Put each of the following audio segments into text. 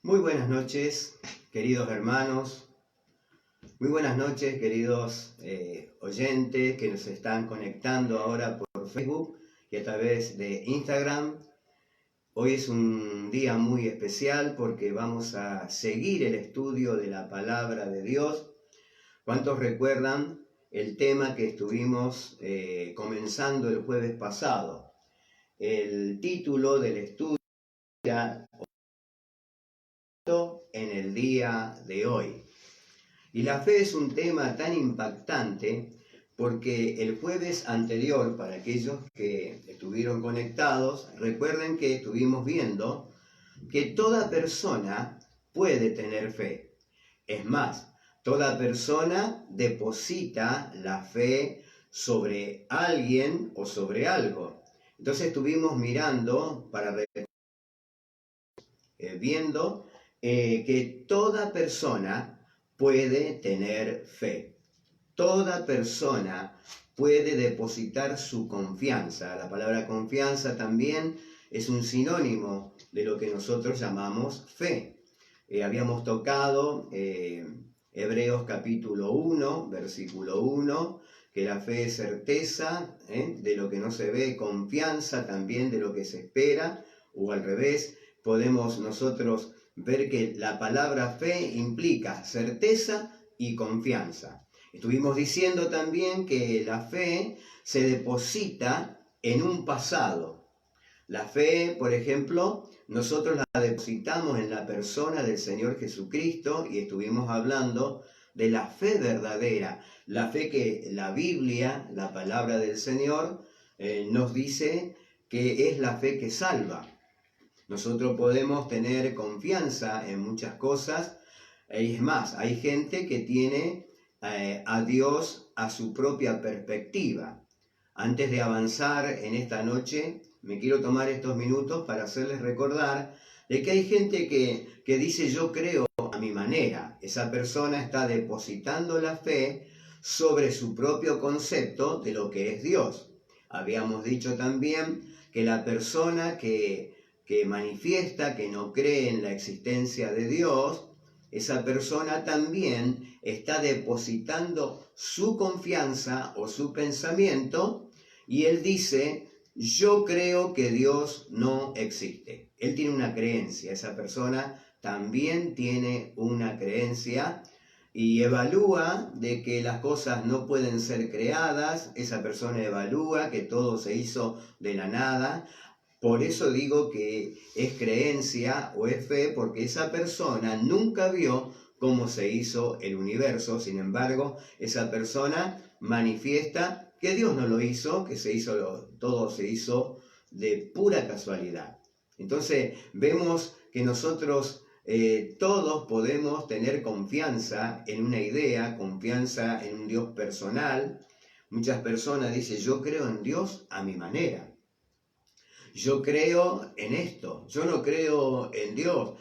Muy buenas noches, queridos hermanos. Muy buenas noches, queridos oyentes que nos están conectando ahora por Facebook y a través de Instagram. Hoy es un día muy especial porque vamos a seguir el estudio de la palabra de Dios. ¿Cuántos recuerdan el tema que estuvimos comenzando el jueves pasado? El título del estudio era en el día de hoy. Y la fe es un tema tan impactante porque el jueves anterior, para aquellos que estuvieron conectados, recuerden que estuvimos viendo que toda persona puede tener fe. Es más, toda persona deposita la fe sobre alguien o sobre algo. Entonces estuvimos mirando, viendo que toda persona puede tener fe. Toda persona puede depositar su confianza. La palabra confianza también es un sinónimo de lo que nosotros llamamos fe. Habíamos tocado Hebreos capítulo 1, versículo 1, que la fe es certeza de lo que no se ve, confianza también de lo que se espera, o al revés, podemos nosotros ver que la palabra fe implica certeza y confianza. Estuvimos diciendo también que la fe se deposita en un pasado. La fe, por ejemplo, nosotros la depositamos en la persona del Señor Jesucristo y estuvimos hablando de la fe verdadera, la fe que la Biblia, la palabra del Señor, nos dice que es la fe que salva. Nosotros podemos tener confianza en muchas cosas. Es más, hay gente que tiene a Dios a su propia perspectiva. Antes de avanzar en esta noche, me quiero tomar estos minutos para hacerles recordar de que hay gente que dice yo creo a mi manera. Esa persona está depositando la fe sobre su propio concepto de lo que es Dios. Habíamos dicho también que la persona que manifiesta que no cree en la existencia de Dios, esa persona también está depositando su confianza o su pensamiento y él dice, yo creo que Dios no existe. Él tiene una creencia, esa persona también tiene una creencia y evalúa de que las cosas no pueden ser creadas, esa persona evalúa que todo se hizo de la nada. Por eso digo que es creencia o es fe, porque esa persona nunca vio cómo se hizo el universo. Sin embargo, esa persona manifiesta que Dios no lo hizo, que todo se hizo de pura casualidad. Entonces, vemos que nosotros todos podemos tener confianza en una idea, confianza en un Dios personal. Muchas personas dicen, yo creo en Dios a mi manera. Yo creo en esto, yo no creo en Dios.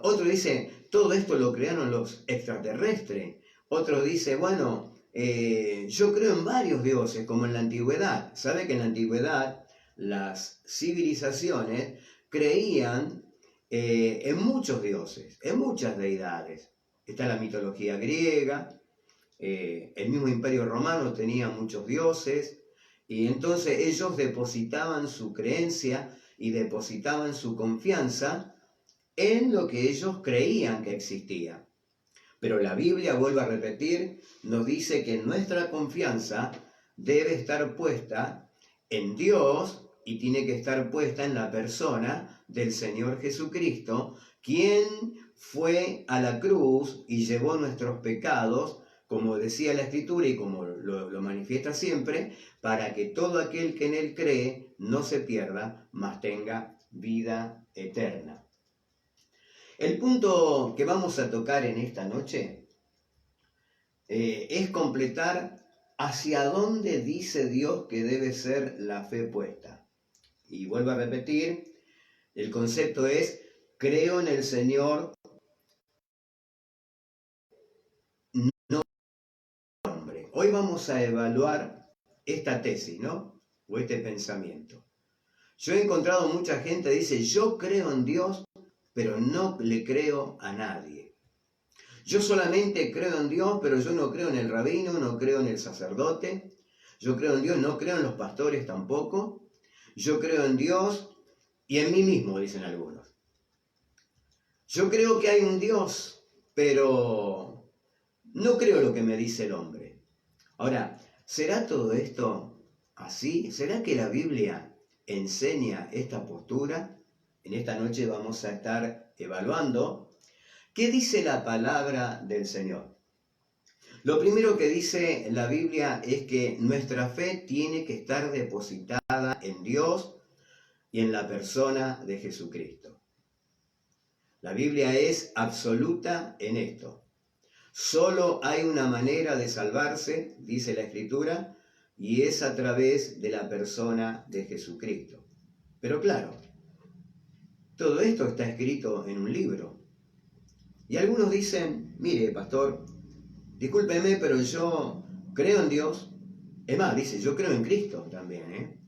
Otro dice, todo esto lo crearon los extraterrestres. Otro dice, bueno, yo creo en varios dioses, como en la antigüedad. ¿Sabe que en la antigüedad las civilizaciones creían en muchos dioses, en muchas deidades? Está la mitología griega, el mismo Imperio Romano tenía muchos dioses. Y entonces ellos depositaban su creencia y depositaban su confianza en lo que ellos creían que existía. Pero la Biblia, vuelvo a repetir, nos dice que nuestra confianza debe estar puesta en Dios y tiene que estar puesta en la persona del Señor Jesucristo, quien fue a la cruz y llevó nuestros pecados, como decía la Escritura y como lo manifiesta siempre, para que todo aquel que en Él cree no se pierda, mas tenga vida eterna. El punto que vamos a tocar en esta noche es completar hacia dónde dice Dios que debe ser la fe puesta. Y vuelvo a repetir, el concepto es, creo en el Señor, no hombre. Hoy vamos a evaluar esta tesis, ¿no? O este pensamiento. Yo he encontrado mucha gente que dice, yo creo en Dios, pero no le creo a nadie. Yo solamente creo en Dios, pero yo no creo en el rabino, no creo en el sacerdote. Yo creo en Dios, no creo en los pastores tampoco. Yo creo en Dios y en mí mismo, dicen algunos. Yo creo que hay un Dios, pero no creo lo que me dice el hombre. Ahora, ¿será todo esto así? ¿Será que la Biblia enseña esta postura? En esta noche vamos a estar evaluando qué dice la palabra del Señor. Lo primero que dice la Biblia es que nuestra fe tiene que estar depositada en Dios y en la persona de Jesucristo. La Biblia es absoluta en esto. Solo hay una manera de salvarse, dice la Escritura, y es a través de la persona de Jesucristo. Pero claro, todo esto está escrito en un libro. Y algunos dicen, mire, pastor, discúlpeme, pero yo creo en Dios. Es más, dice, yo creo en Cristo también, ¿eh?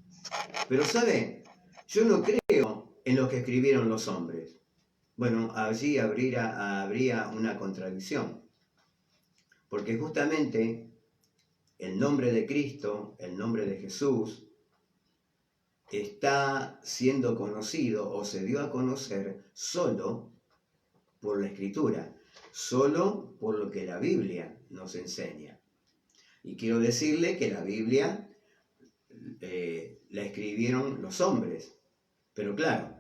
Pero ¿sabe? Yo no creo en lo que escribieron los hombres. Bueno, allí habría una contradicción. Porque justamente el nombre de Cristo, el nombre de Jesús, está siendo conocido o se dio a conocer solo por la Escritura, solo por lo que la Biblia nos enseña. Y quiero decirle que la Biblia la escribieron los hombres, pero claro,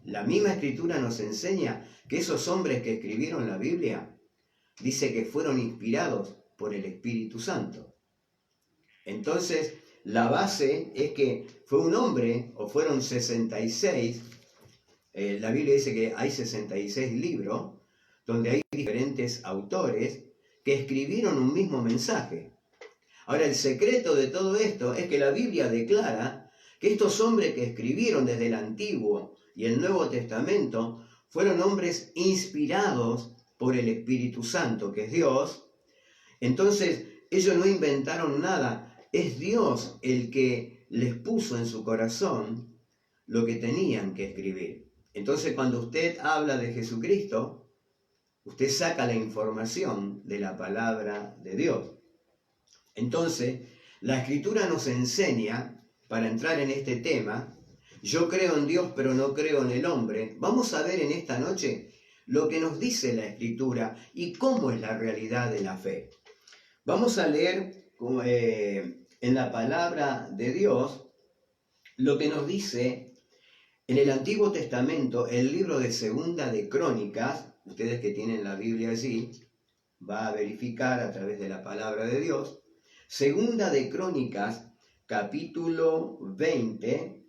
la misma Escritura nos enseña que esos hombres que escribieron la Biblia, dice que fueron inspirados por el Espíritu Santo. Entonces, la base es que fue un hombre, o fueron 66, la Biblia dice que hay 66 libros, donde hay diferentes autores que escribieron un mismo mensaje. Ahora, el secreto de todo esto es que la Biblia declara que estos hombres que escribieron desde el Antiguo y el Nuevo Testamento fueron hombres inspirados por el Espíritu Santo, que es Dios. Entonces, ellos no inventaron nada, es Dios el que les puso en su corazón lo que tenían que escribir. Entonces, cuando usted habla de Jesucristo, usted saca la información de la palabra de Dios. Entonces, la Escritura nos enseña, para entrar en este tema, yo creo en Dios pero no creo en el hombre. Vamos a ver en esta noche lo que nos dice la Escritura y cómo es la realidad de la fe. Vamos a leer en la palabra de Dios lo que nos dice en el Antiguo Testamento, el libro de Segunda de Crónicas. Ustedes que tienen la Biblia allí, va a verificar a través de la palabra de Dios. Segunda de Crónicas, capítulo 20,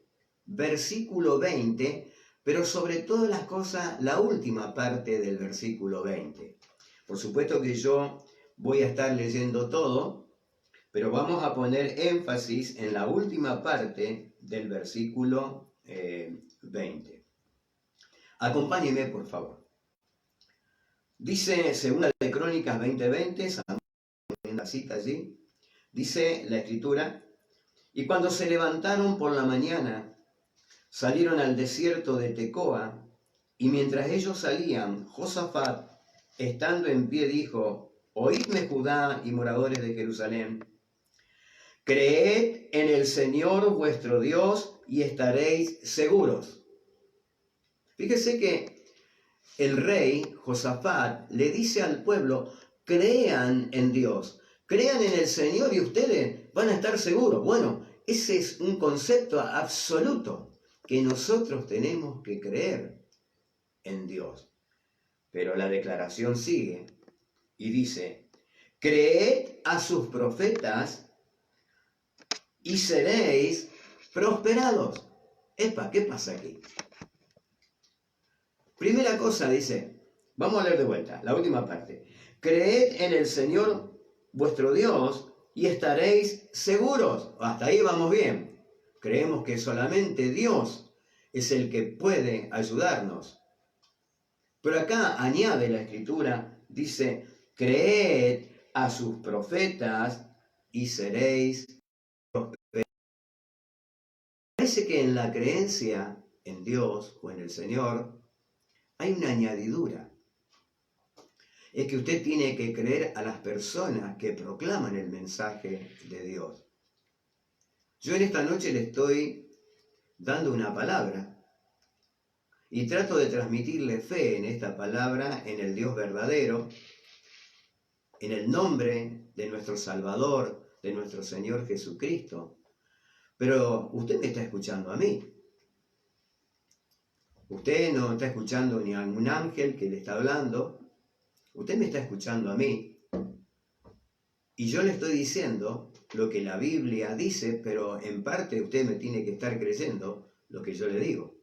versículo 20, pero sobre todas las cosas, la última parte del versículo 20. Por supuesto que yo voy a estar leyendo todo, pero vamos a poner énfasis en la última parte del versículo 20. Acompáñeme, por favor. Dice Segunda de Crónicas 20:20, en la cita allí, dice la Escritura, y cuando se levantaron por la mañana, salieron al desierto de Tecoa, y mientras ellos salían, Josafat, estando en pie, dijo, oídme Judá y moradores de Jerusalén, creed en el Señor vuestro Dios y estaréis seguros. Fíjese que el rey Josafat le dice al pueblo, crean en Dios, crean en el Señor y ustedes van a estar seguros. Bueno, ese es un concepto absoluto, que nosotros tenemos que creer en Dios. Pero la declaración sigue y dice, creed a sus profetas y seréis prosperados. Epa, ¿qué pasa aquí? Primera cosa dice, vamos a leer de vuelta, la última parte. Creed en el Señor vuestro Dios y estaréis seguros. Hasta ahí vamos bien. Creemos que solamente Dios es el que puede ayudarnos. Pero acá añade la Escritura, dice, creed a sus profetas y seréis prosperados. Parece que en la creencia en Dios o en el Señor, hay una añadidura. Es que usted tiene que creer a las personas que proclaman el mensaje de Dios. Yo en esta noche le estoy dando una palabra y trato de transmitirle fe en esta palabra, en el Dios verdadero, en el nombre de nuestro Salvador, de nuestro Señor Jesucristo. Pero usted me está escuchando a mí. Usted no está escuchando ni a un ángel que le está hablando. Usted me está escuchando a mí. Y yo le estoy diciendo lo que la Biblia dice, pero en parte usted me tiene que estar creyendo lo que yo le digo.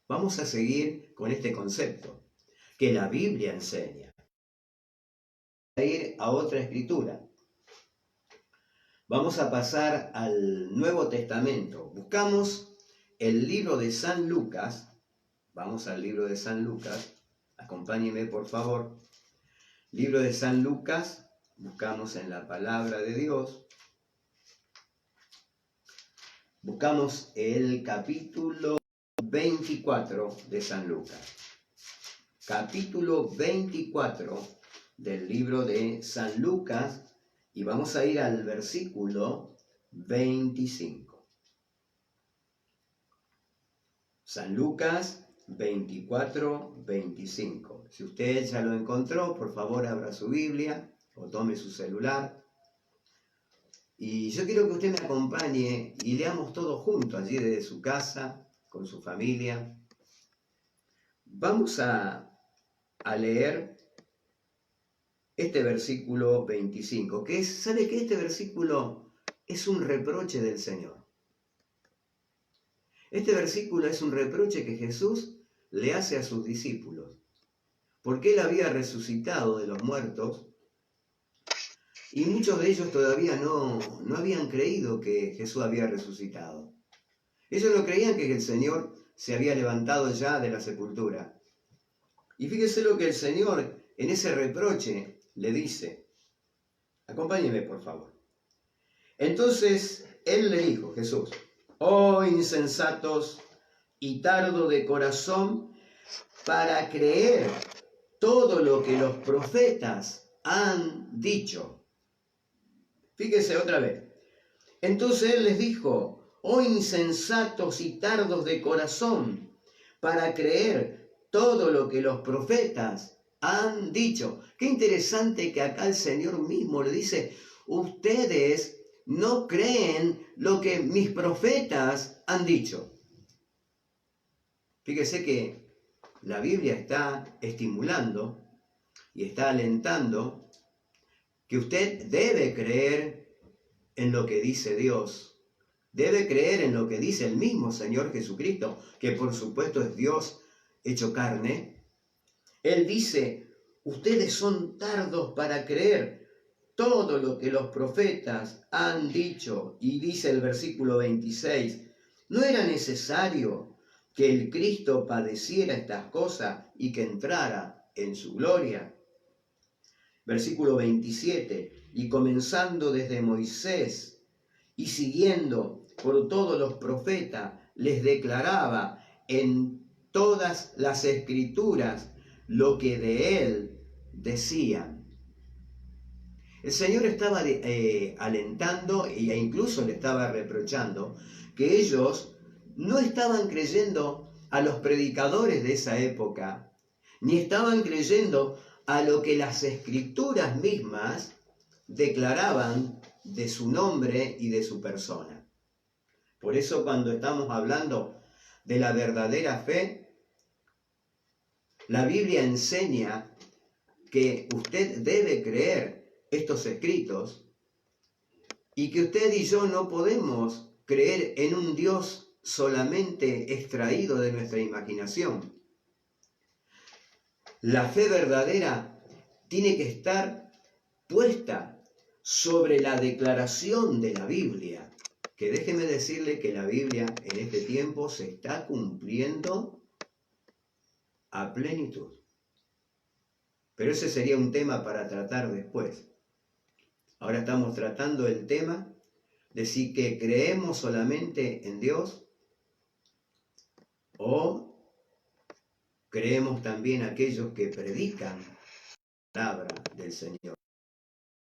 Vamos a seguir con este concepto que la Biblia enseña. Vamos a ir a otra escritura. Vamos a pasar al Nuevo Testamento. Buscamos el libro de San Lucas. Vamos al libro de San Lucas. Acompáñeme, por favor. Libro de San Lucas. Buscamos en la palabra de Dios. Buscamos el capítulo 24 de San Lucas. Capítulo 24 del libro de San Lucas. Y vamos a ir al versículo 25. San Lucas 24, 25. Si usted ya lo encontró, por favor abra su Biblia o tome su celular. Y yo quiero que usted me acompañe y leamos todos juntos allí desde su casa, con su familia. Vamos a leer este versículo 25, que es, ¿sabe qué? Este versículo es un reproche del Señor. Este versículo es un reproche que Jesús le hace a sus discípulos, porque Él había resucitado de los muertos y muchos de ellos todavía no habían creído que Jesús había resucitado. Ellos no creían que el Señor se había levantado ya de la sepultura. Y fíjese lo que el Señor en ese reproche le dice. Acompáñeme, por favor. Entonces Él le dijo, Jesús, oh insensatos y tardo de corazón para creer todo lo que los profetas han dicho. Fíjese otra vez. Entonces Él les dijo, oh insensatos y tardos de corazón para creer todo lo que los profetas han dicho. Qué interesante que acá el Señor mismo le dice, ustedes no creen lo que mis profetas han dicho. Fíjese que la Biblia está estimulando y está alentando que usted debe creer en lo que dice Dios. Debe creer en lo que dice el mismo Señor Jesucristo, que por supuesto es Dios hecho carne. Él dice, ustedes son tardos para creer todo lo que los profetas han dicho. Y dice el versículo 26, ¿no era necesario que el Cristo padeciera estas cosas y que entrara en su gloria? Versículo 27, y comenzando desde Moisés y siguiendo por todos los profetas, les declaraba en todas las escrituras lo que de él decían. El Señor estaba alentando e incluso le estaba reprochando que ellos no estaban creyendo a los predicadores de esa época, ni estaban creyendo a lo que las escrituras mismas declaraban de su nombre y de su persona. Por eso cuando estamos hablando de la verdadera fe, la Biblia enseña que usted debe creer estos escritos y que usted y yo no podemos creer en un Dios solamente extraído de nuestra imaginación. La fe verdadera tiene que estar puesta sobre la declaración de la Biblia, que déjeme decirle que la Biblia en este tiempo se está cumpliendo a plenitud. Pero ese sería un tema para tratar después. Ahora estamos tratando el tema de si que creemos solamente en Dios o creemos también aquellos que predican la palabra del Señor.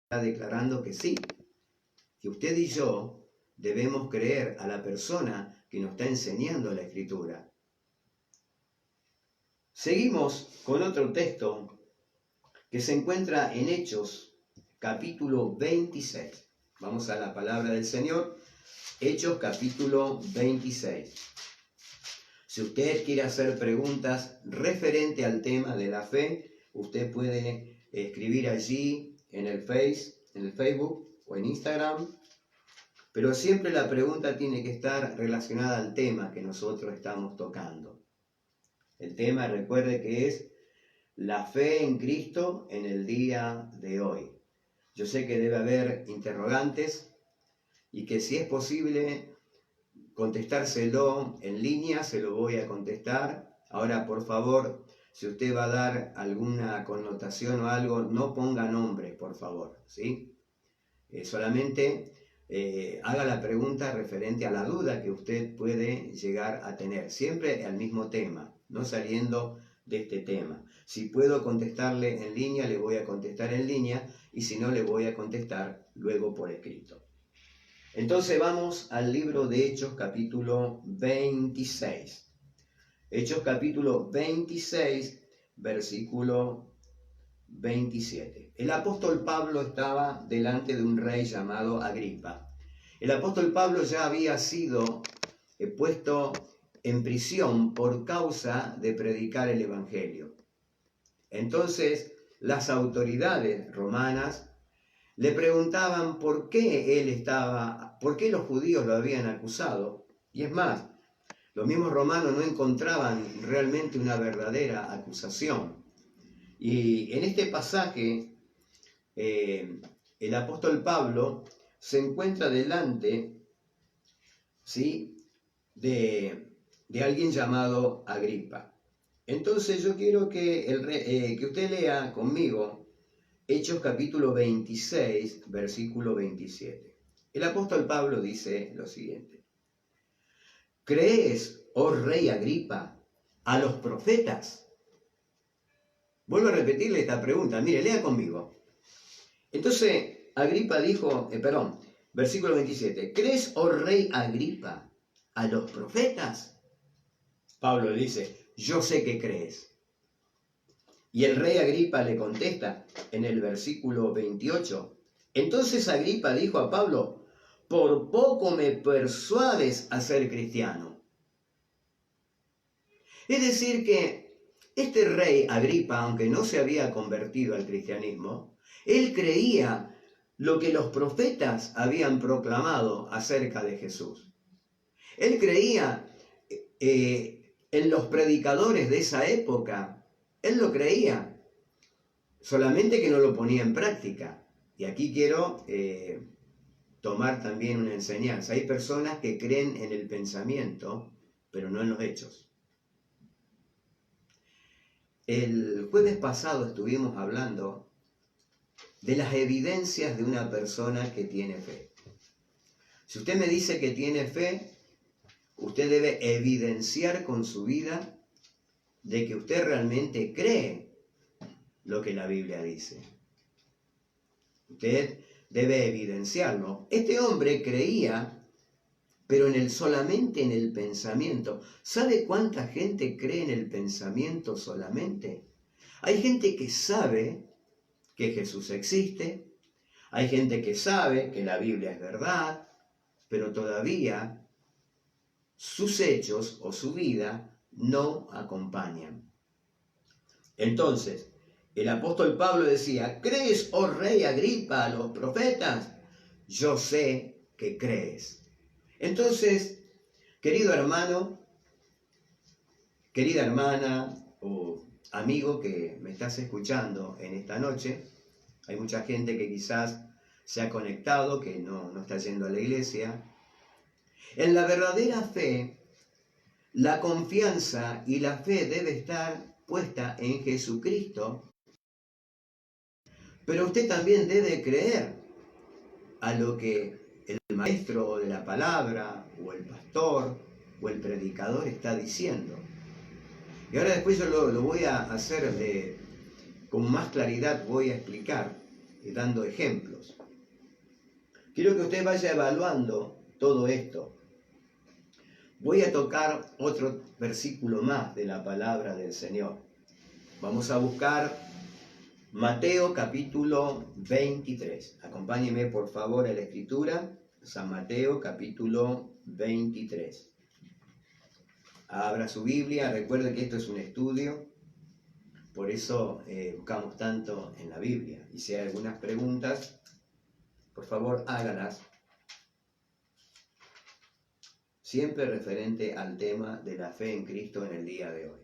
Está declarando que sí, que usted y yo debemos creer a la persona que nos está enseñando la Escritura. Seguimos con otro texto que se encuentra en Hechos, capítulo 26. Vamos a la palabra del Señor, Hechos, capítulo 26. Si usted quiere hacer preguntas referente al tema de la fe, usted puede escribir allí en el Facebook o en Instagram, pero siempre la pregunta tiene que estar relacionada al tema que nosotros estamos tocando. El tema, recuerde que es la fe en Cristo en el día de hoy. Yo sé que debe haber interrogantes y que si es posible contestárselo en línea, se lo voy a contestar. Ahora, por favor, si usted va a dar alguna connotación o algo, no ponga nombres, por favor, ¿sí? Solamente haga la pregunta referente a la duda que usted puede llegar a tener. Siempre al mismo tema, no saliendo de este tema. Si puedo contestarle en línea, le voy a contestar en línea, y si no, le voy a contestar luego por escrito. Entonces vamos al libro de Hechos, capítulo 26. Hechos, capítulo 26, versículo 27. El apóstol Pablo estaba delante de un rey llamado Agripa. El apóstol Pablo ya había sido puesto en prisión por causa de predicar el evangelio. Entonces, las autoridades romanas le preguntaban por qué por qué los judíos lo habían acusado. Y es más, los mismos romanos no encontraban realmente una verdadera acusación. Y en este pasaje, el apóstol Pablo se encuentra delante, ¿sí?, de alguien llamado Agripa. Entonces yo quiero que usted lea conmigo Hechos capítulo 26, versículo 27. El apóstol Pablo dice lo siguiente: ¿crees, oh rey Agripa, a los profetas? Vuelvo a repetirle esta pregunta, mire, lea conmigo. Entonces Agripa dijo, versículo 27, ¿crees, oh rey Agripa, a los profetas? Pablo le dice, yo sé que crees. Y el rey Agripa le contesta en el versículo 28. Entonces Agripa dijo a Pablo, por poco me persuades a ser cristiano. Es decir que este rey Agripa, aunque no se había convertido al cristianismo, él creía lo que los profetas habían proclamado acerca de Jesús. Él creía en los predicadores de esa época. Él lo creía, solamente que no lo ponía en práctica. Y aquí quiero tomar también una enseñanza. Hay personas que creen en el pensamiento, pero no en los hechos. El jueves pasado estuvimos hablando de las evidencias de una persona que tiene fe. Si usted me dice que tiene fe, usted debe evidenciar con su vida de que usted realmente cree lo que la Biblia dice. Usted debe evidenciarlo. Este hombre creía, pero solamente en el pensamiento. ¿Sabe cuánta gente cree en el pensamiento solamente? Hay gente que sabe que Jesús existe, hay gente que sabe que la Biblia es verdad, pero todavía sus hechos o su vida no acompañan. Entonces, el apóstol Pablo decía, ¿crees, oh rey Agripa, a los profetas? Yo sé que crees. Entonces, querido hermano, querida hermana o amigo que me estás escuchando en esta noche, hay mucha gente que quizás se ha conectado, que no está yendo a la iglesia. En la verdadera fe, la confianza y la fe debe estar puesta en Jesucristo, pero usted también debe creer a lo que el maestro de la palabra o el pastor o el predicador está diciendo. Y ahora después yo lo voy a hacer con más claridad, voy a explicar, dando ejemplos. Quiero que usted vaya evaluando todo esto. Voy a tocar otro versículo más de la palabra del Señor. Vamos a buscar Mateo capítulo 23. Acompáñeme por favor a la escritura. San Mateo capítulo 23. Abra su Biblia. Recuerde que esto es un estudio. Por eso buscamos tanto en la Biblia. Y si hay algunas preguntas, por favor hágalas. Siempre referente al tema de la fe en Cristo en el día de hoy.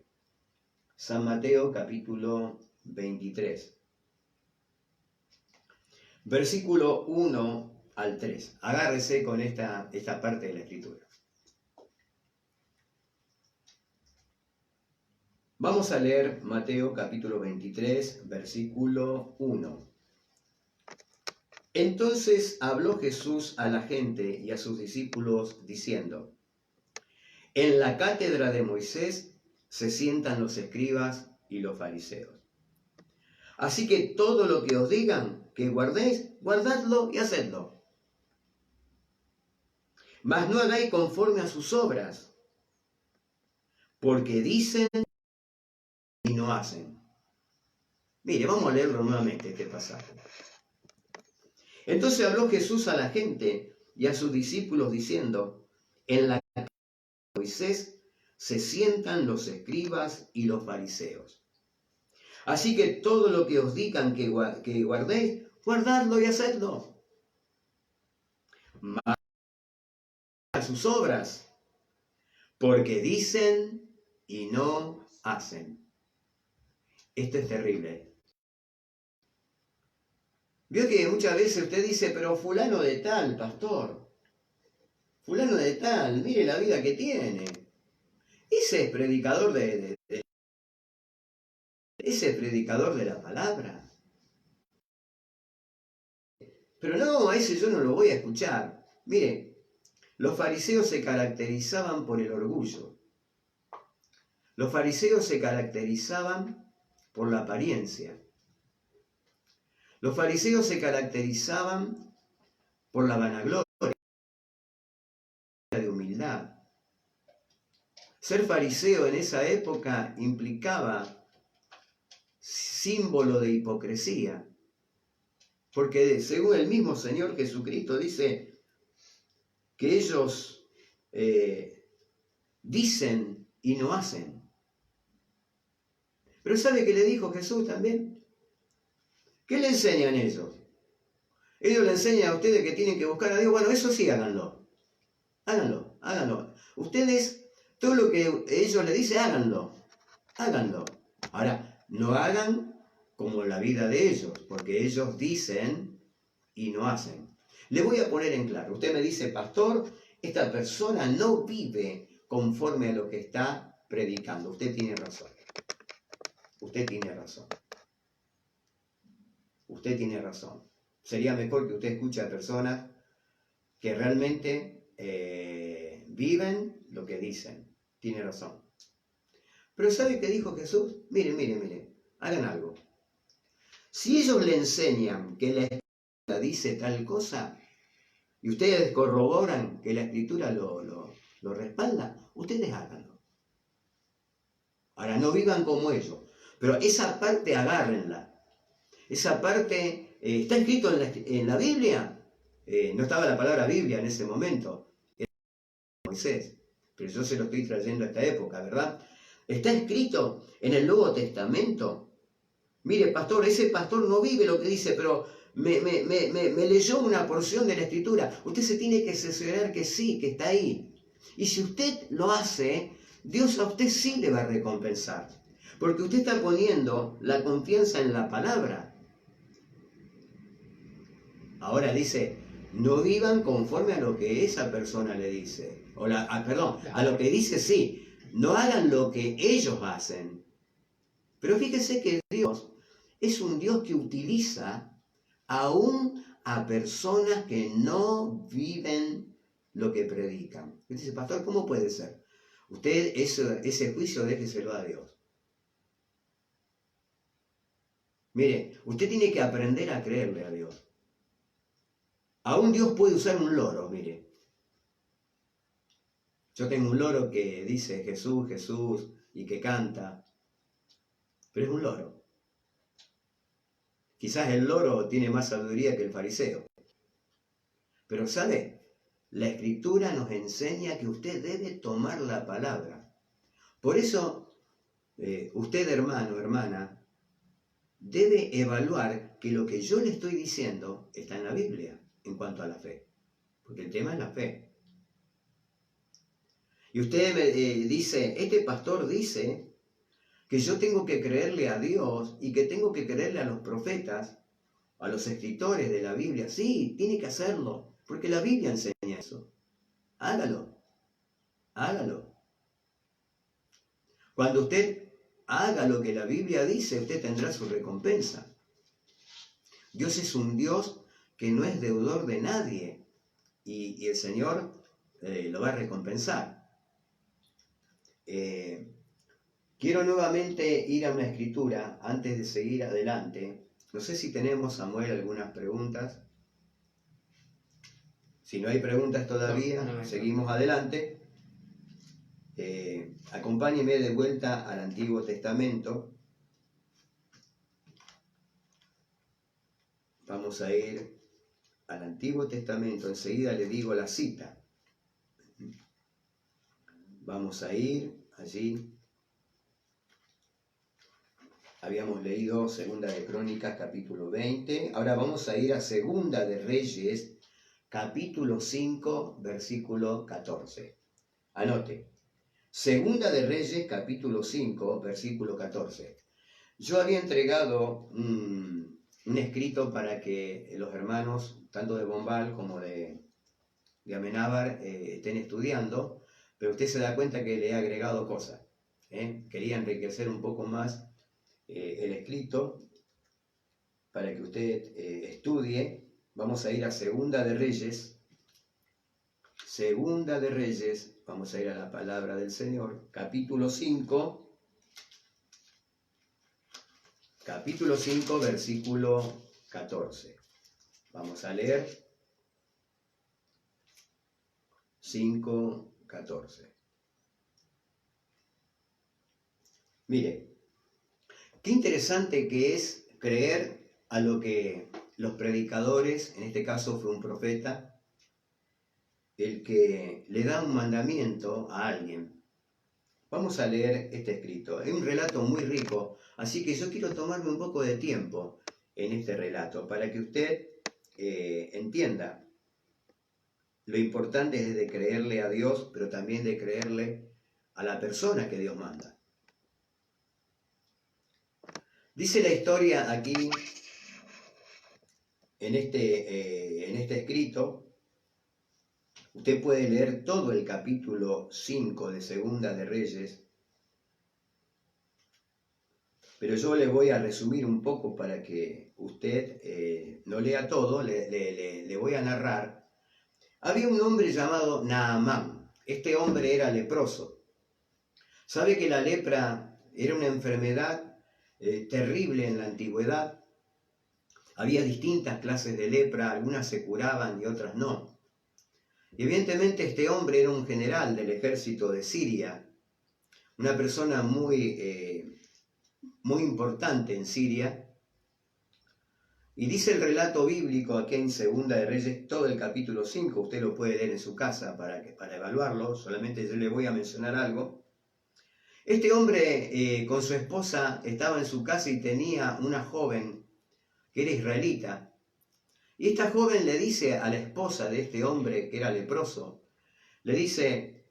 San Mateo capítulo 23. Versículo 1 al 3. Agárrese con esta parte de la escritura. Vamos a leer Mateo capítulo 23, versículo 1. Entonces habló Jesús a la gente y a sus discípulos diciendo: en la cátedra de Moisés se sientan los escribas y los fariseos. Así que todo lo que os digan que guardéis, guardadlo y hacedlo. Mas no hagáis conforme a sus obras, porque dicen y no hacen. Mire, vamos a leerlo nuevamente este pasaje. Entonces habló Jesús a la gente y a sus discípulos diciendo: en la cátedra de Moisés se sientan los escribas y los fariseos. Así que todo lo que os digan que guardéis, guardadlo y hacedlo. Mas a sus obras, porque dicen y no hacen. Esto es terrible. Vio que muchas veces usted dice: pero fulano de tal, pastor, fulano de tal, mire la vida que tiene. Ese es predicador ese es predicador de la palabra. Pero no, a ese yo no lo voy a escuchar. Mire, los fariseos se caracterizaban por el orgullo. Los fariseos se caracterizaban por la apariencia. Los fariseos se caracterizaban por la vanagloria, de humildad. Ser fariseo en esa época implicaba símbolo de hipocresía, porque según el mismo Señor Jesucristo dice que ellos dicen y no hacen. Pero ¿sabe qué le dijo Jesús también? ¿Qué le enseñan ellos? Ellos le enseñan a ustedes que tienen que buscar a Dios. Bueno, eso sí, háganlo. Háganlo, háganlo. Ustedes, todo lo que ellos le dicen, háganlo. Háganlo. Ahora, no hagan como la vida de ellos, porque ellos dicen y no hacen. Le voy a poner en claro. Usted me dice: pastor, esta persona no vive conforme a lo que está predicando. Usted tiene razón. Usted tiene razón. Usted tiene razón. Sería mejor que usted escuche a personas que realmente viven lo que dicen. Tiene razón. Pero ¿sabe qué dijo Jesús? Mire, hagan algo. Si ellos le enseñan que la Escritura dice tal cosa, y ustedes corroboran que la Escritura lo respalda, ustedes háganlo. Ahora, no vivan como ellos, pero esa parte agárrenla. Esa parte está escrito en la Biblia. No estaba la palabra Biblia en ese momento, era Moisés, pero yo se lo estoy trayendo a esta época, ¿verdad? Está escrito en el Nuevo Testamento. Mire, pastor, ese pastor no vive lo que dice, pero me leyó una porción de la Escritura. Usted se tiene que cerciorar que sí, que está ahí. Y si usted lo hace, Dios a usted sí le va a recompensar. Porque usted está poniendo la confianza en la palabra. Ahora dice: no vivan conforme a lo que esa persona le dice. A lo que dice sí. No hagan lo que ellos hacen. Pero fíjese que Dios es un Dios que utiliza aún a personas que no viven lo que predican. Usted dice, pastor, ¿cómo puede ser? Usted ese juicio déjeselo a Dios. Mire, usted tiene que aprender a creerle a Dios. Aún Dios puede usar un loro, mire. Yo tengo un loro que dice Jesús, Jesús, y que canta, pero es un loro. Quizás el loro tiene más sabiduría que el fariseo. Pero ¿sabe? La Escritura nos enseña que usted debe tomar la palabra. Por eso, usted, hermano, hermana, debe evaluar que lo que yo le estoy diciendo está en la Biblia en cuanto a la fe. Porque el tema es la fe. Y usted me dice, este pastor dice que yo tengo que creerle a Dios y que tengo que creerle a los profetas, a los escritores de la Biblia. Sí, tiene que hacerlo, porque la Biblia enseña eso. Hágalo, hágalo. Cuando usted haga lo que la Biblia dice, usted tendrá su recompensa. Dios es un Dios que no es deudor de nadie y el Señor lo va a recompensar. Quiero nuevamente ir a una escritura antes de seguir adelante. No sé si tenemos, Samuel, algunas preguntas. Si no hay preguntas todavía, no, seguimos adelante. Acompáñeme de vuelta al Antiguo Testamento. Vamos a ir al Antiguo Testamento. Enseguida le digo la cita. Vamos a ir allí. Habíamos leído Segunda de Crónicas, capítulo 20. Ahora vamos a ir a Segunda de Reyes, capítulo 5, versículo 14. Anote. Segunda de Reyes, capítulo 5, versículo 14. Yo había entregado un escrito para que los hermanos, tanto de Bombal como de Amenábar, estén estudiando, pero usted se da cuenta que le he agregado cosas. Quería enriquecer un poco más el escrito para que usted estudie. Vamos a ir a Segunda de Reyes. Segunda de Reyes, vamos a ir a la palabra del Señor, capítulo 5, versículo 14. Vamos a leer 5, 14. Mire, qué interesante que es creer a lo que los predicadores, en este caso fue un profeta, el que le da un mandamiento a alguien. Vamos a leer este escrito. Es un relato muy rico, así que yo quiero tomarme un poco de tiempo en este relato para que usted entienda lo importante es de creerle a Dios, pero también de creerle a la persona que Dios manda. Dice la historia aquí, en este escrito. Usted puede leer todo el capítulo 5 de Segunda de Reyes, pero yo le voy a resumir un poco para que usted no lea todo, le voy a narrar. Había un hombre llamado Naamán. Este hombre era leproso. ¿Sabe que la lepra era una enfermedad terrible en la antigüedad? Había distintas clases de lepra, algunas se curaban y otras no. Y evidentemente este hombre era un general del ejército de Siria, una persona muy importante en Siria. Y dice el relato bíblico aquí en Segunda de Reyes, todo el capítulo 5, usted lo puede leer en su casa para evaluarlo, solamente yo le voy a mencionar algo. Este hombre con su esposa estaba en su casa y tenía una joven que era israelita. Y esta joven le dice a la esposa de este hombre que era leproso, le dice,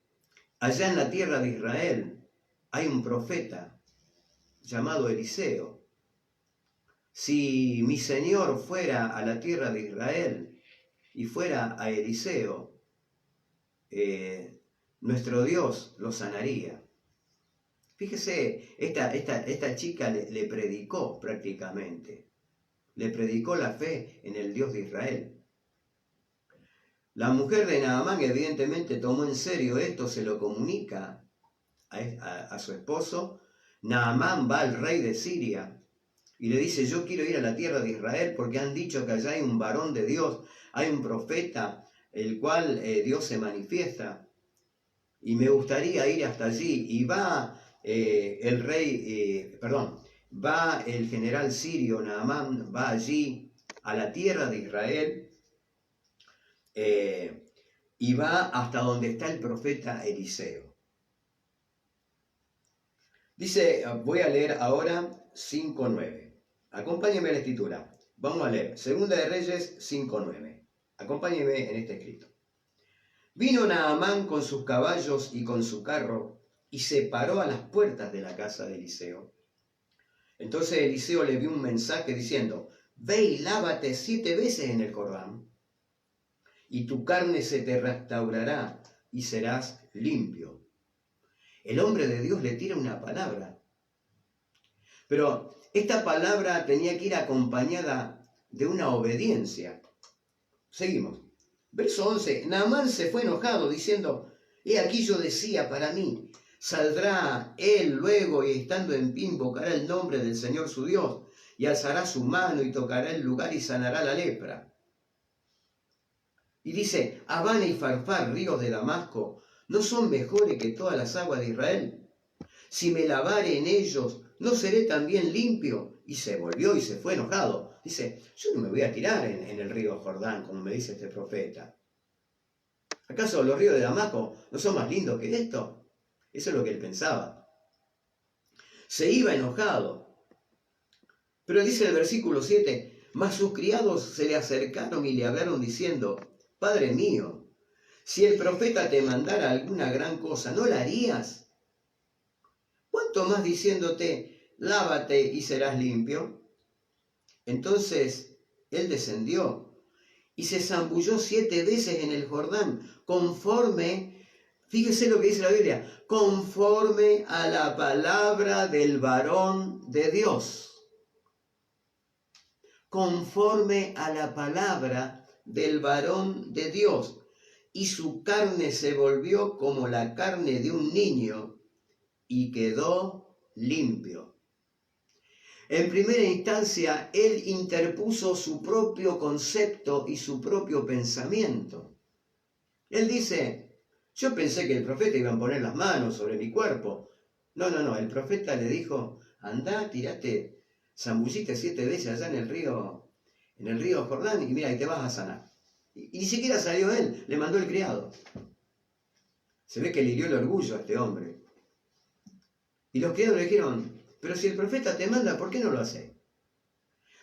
allá en la tierra de Israel hay un profeta llamado Eliseo. Si mi señor fuera a la tierra de Israel y fuera a Eliseo, nuestro Dios lo sanaría. Fíjese, esta chica le predicó prácticamente. Le predicó la fe en el Dios de Israel. La mujer de Naamán evidentemente tomó en serio esto, se lo comunica a su esposo. Naamán va al rey de Siria y le dice: yo quiero ir a la tierra de Israel porque han dicho que allá hay un varón de Dios, hay un profeta, el cual Dios se manifiesta, y me gustaría ir hasta allí. Y va va el general sirio Naamán, va allí a la tierra de Israel, y va hasta donde está el profeta Eliseo. Dice, voy a leer ahora 5:9. Acompáñenme a la escritura. Vamos a leer Segunda de Reyes 5:9. Acompáñenme en este escrito. Vino Naamán con sus caballos y con su carro y se paró a las puertas de la casa de Eliseo. Entonces Eliseo le dio un mensaje diciendo: ve y lávate 7 veces en el Jordán, y tu carne se te restaurará y serás limpio. El hombre de Dios le tira una palabra, pero esta palabra tenía que ir acompañada de una obediencia. Seguimos. Verso 11. Naamán se fue enojado diciendo: he aquí yo decía para mí, saldrá él luego y estando en pie invocará el nombre del Señor su Dios y alzará su mano y tocará el lugar y sanará la lepra. Y dice: Habana y Farfar, ríos de Damasco, ¿no son mejores que todas las aguas de Israel? Si me lavare en ellos, ¿no seré también limpio? Y se volvió y se fue enojado. Dice: yo no me voy a tirar en el río Jordán, como me dice este profeta. ¿Acaso los ríos de Damasco no son más lindos que esto? Eso es lo que él pensaba. Se iba enojado. Pero dice el versículo 7, mas sus criados se le acercaron y le hablaron diciendo: Padre mío, si el profeta te mandara alguna gran cosa, ¿no la harías? ¿Cuánto más diciéndote: lávate y serás limpio? Entonces él descendió y se zambulló 7 veces en el Jordán, conforme, fíjese lo que dice la Biblia, conforme a la palabra del varón de Dios. Conforme a la palabra del varón de Dios. Y su carne se volvió como la carne de un niño y quedó limpio. En primera instancia, él interpuso su propio concepto y su propio pensamiento. Él dice: yo pensé que el profeta iba a poner las manos sobre mi cuerpo. No, el profeta le dijo: andá, tirate, zambullite 7 veces allá en el río Jordán, y mira, y te vas a sanar. Y ni siquiera salió él, le mandó el criado. Se ve que le hirió el orgullo a este hombre. Y los criados le dijeron: pero si el profeta te manda, ¿por qué no lo hace?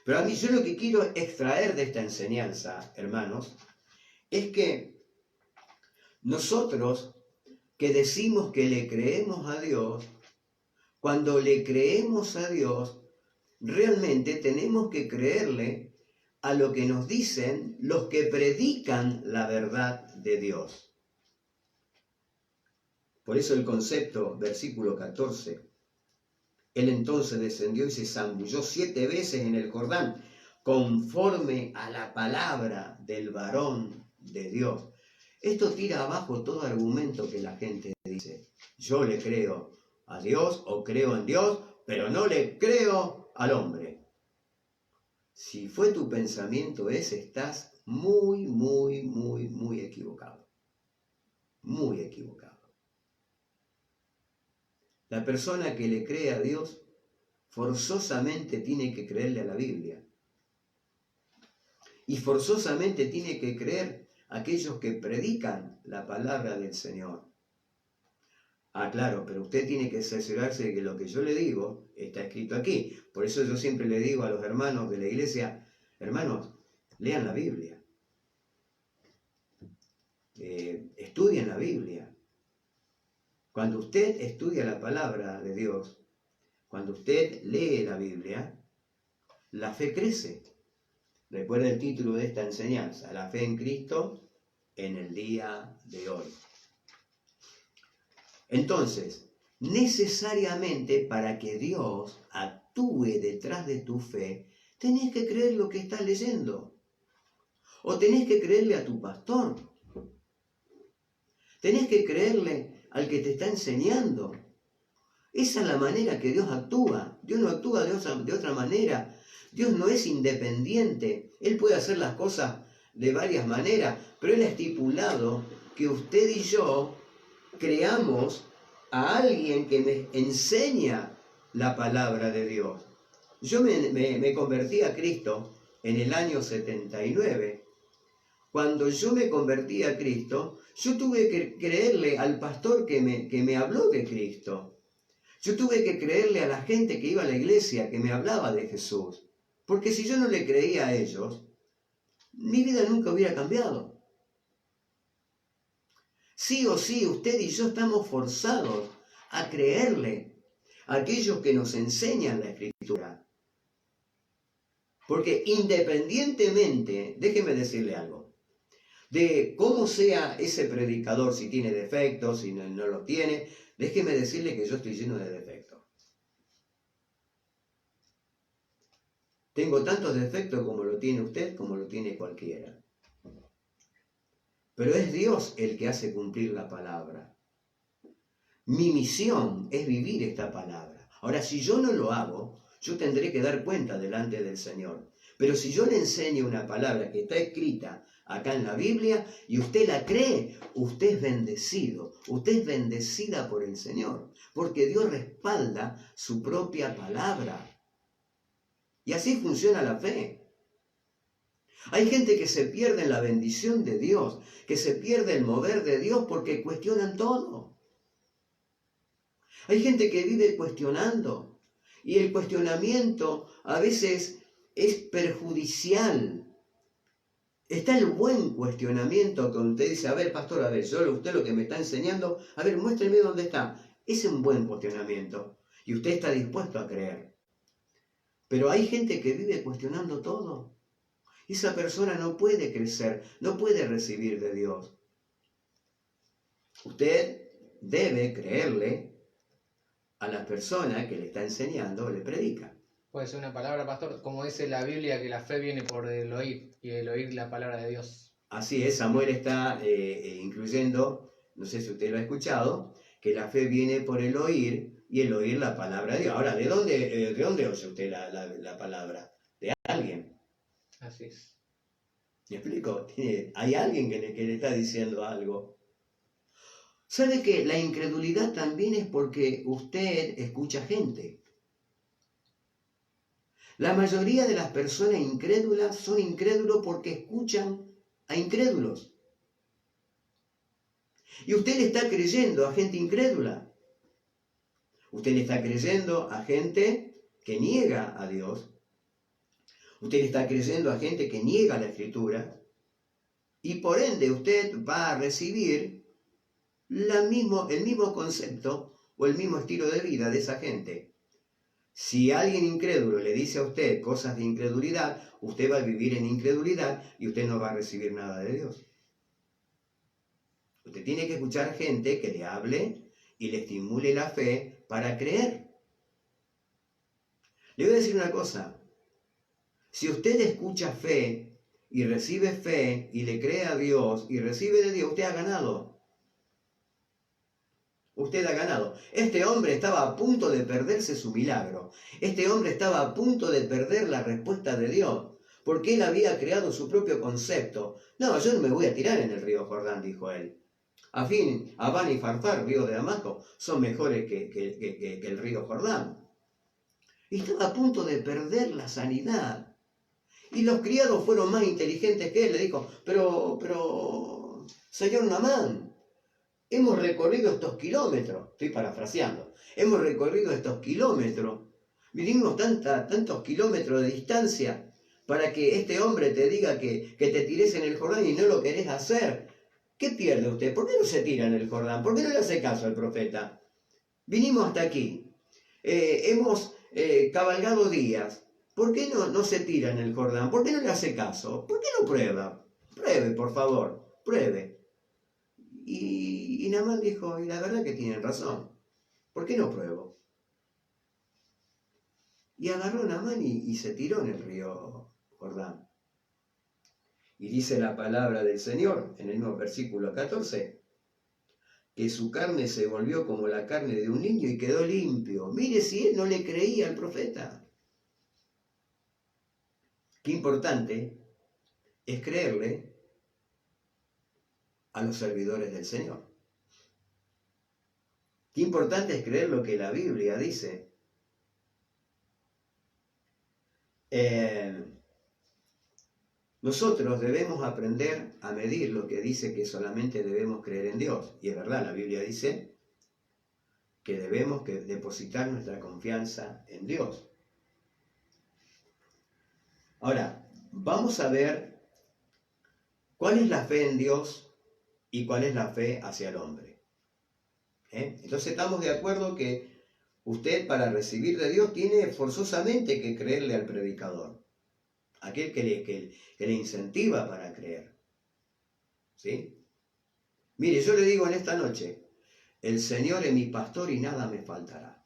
Pero a mí, yo lo que quiero extraer de esta enseñanza, hermanos, es que nosotros que decimos que le creemos a Dios, cuando le creemos a Dios, realmente tenemos que creerle a lo que nos dicen los que predican la verdad de Dios. Por eso el concepto, versículo 14, él entonces descendió y se zambulló 7 veces en el Jordán, conforme a la palabra del varón de Dios. Esto tira abajo todo argumento que la gente dice: yo le creo a Dios o creo en Dios, pero no le creo al hombre. Si fue tu pensamiento ese, estás muy equivocado. Muy equivocado. La persona que le cree a Dios forzosamente tiene que creerle a la Biblia. Y forzosamente tiene que creer a aquellos que predican la palabra del Señor. Ah, claro, pero usted tiene que cerciorarse de que lo que yo le digo está escrito aquí. Por eso yo siempre le digo a los hermanos de la iglesia: hermanos, lean la Biblia. Estudien la Biblia. Cuando usted estudia la palabra de Dios, cuando usted lee la Biblia, la fe crece. Recuerda el título de esta enseñanza: la fe en Cristo en el día de hoy. Entonces, necesariamente para que Dios actúe detrás de tu fe, tenés que creer lo que estás leyendo. O tenés que creerle a tu pastor. Tenés que creerle al que te está enseñando. Esa es la manera que Dios actúa. Dios no actúa de otra manera. Dios no es independiente. Él puede hacer las cosas de varias maneras, pero Él ha estipulado que usted y yo creamos a alguien que me enseña la palabra de Dios. Yo me convertí a Cristo en el año 79. Cuando yo me convertí a Cristo, yo tuve que creerle al pastor que me habló de Cristo. Yo tuve que creerle a la gente que iba a la iglesia, que me hablaba de Jesús. Porque si yo no le creía a ellos, mi vida nunca hubiera cambiado. Sí o sí, usted y yo estamos forzados a creerle a aquellos que nos enseñan la Escritura. Porque independientemente, déjeme decirle algo, de cómo sea ese predicador, si tiene defectos, si no lo tiene, déjeme decirle que yo estoy lleno de defectos. Tengo tantos defectos como lo tiene usted, como lo tiene cualquiera. Pero es Dios el que hace cumplir la palabra. Mi misión es vivir esta palabra. Ahora, si yo no lo hago, yo tendré que dar cuenta delante del Señor. Pero si yo le enseño una palabra que está escrita acá en la Biblia y usted la cree, usted es bendecido. Usted es bendecida por el Señor. Porque Dios respalda su propia palabra. Y así funciona la fe. Hay gente que se pierde en la bendición de Dios, que se pierde el mover de Dios porque cuestionan todo. Hay gente que vive cuestionando y el cuestionamiento a veces es perjudicial. Está el buen cuestionamiento que usted dice, a ver, pastor, a ver, usted lo que me está enseñando, a ver, muéstreme dónde está. Es un buen cuestionamiento y usted está dispuesto a creer. Pero hay gente que vive cuestionando todo. Esa persona no puede crecer, no puede recibir de Dios. Usted debe creerle a la persona que le está enseñando o le predica. Puede ser una palabra, pastor, como dice la Biblia, que la fe viene por el oír, y el oír la palabra de Dios. Así es, Samuel está incluyendo, no sé si usted lo ha escuchado, que la fe viene por el oír y el oír la palabra de Dios. Ahora, ¿de dónde oye usted la palabra? De alguien. Así es. ¿Me explico? Hay alguien que le está diciendo algo. ¿Sabe que la incredulidad también es porque usted escucha gente? La mayoría de las personas incrédulas son incrédulos porque escuchan a incrédulos. Y usted le está creyendo a gente incrédula. Usted le está creyendo a gente que niega a Dios. Usted le está creyendo a gente que niega la Escritura. Y por ende usted va a recibir el mismo concepto o el mismo estilo de vida de esa gente. Si alguien incrédulo le dice a usted cosas de incredulidad, usted va a vivir en incredulidad y usted no va a recibir nada de Dios. Usted tiene que escuchar gente que le hable y le estimule la fe para creer. Le voy a decir una cosa. Si usted escucha fe y recibe fe y le cree a Dios y recibe de Dios, usted ha ganado. Usted ha ganado. Este hombre estaba a punto de perderse su milagro. Este hombre estaba a punto de perder la respuesta de Dios. Porque él había creado su propio concepto. No, yo no me voy a tirar en el río Jordán, dijo él. Abán y Farfar, río de Damasco, son mejores que el río Jordán. Y estaba a punto de perder la sanidad. Y los criados fueron más inteligentes que él. Le dijo, pero, señor Naamán, hemos recorrido estos kilómetros, estoy parafraseando, hemos recorrido estos kilómetros, vinimos tantos kilómetros de distancia para que este hombre te diga que te tires en el Jordán y no lo querés hacer. ¿Qué pierde usted? ¿Por qué no se tira en el Jordán? ¿Por qué no le hace caso al profeta? Vinimos hasta aquí, hemos cabalgado días, ¿por qué no se tira en el Jordán? ¿Por qué no le hace caso? ¿Por qué no prueba? Pruebe, por favor, pruebe. Y Naamán dijo, y la verdad que tienen razón, ¿por qué no pruebo? Y agarró Naamán y se tiró en el río Jordán. Y dice la palabra del Señor en el mismo versículo 14, que su carne se volvió como la carne de un niño y quedó limpio. Mire si él no le creía al profeta. Qué importante es creerle a los servidores del Señor. Qué importante es creer lo que la Biblia dice. Nosotros debemos aprender a medir lo que dice que solamente debemos creer en Dios. Y es verdad, la Biblia dice que debemos depositar nuestra confianza en Dios. Ahora, vamos a ver cuál es la fe en Dios y cuál es la fe hacia el hombre. Entonces estamos de acuerdo que usted para recibir de Dios tiene forzosamente que creerle al predicador, aquel que le incentiva para creer. ¿Sí? Mire, yo le digo en esta noche, el Señor es mi pastor y nada me faltará.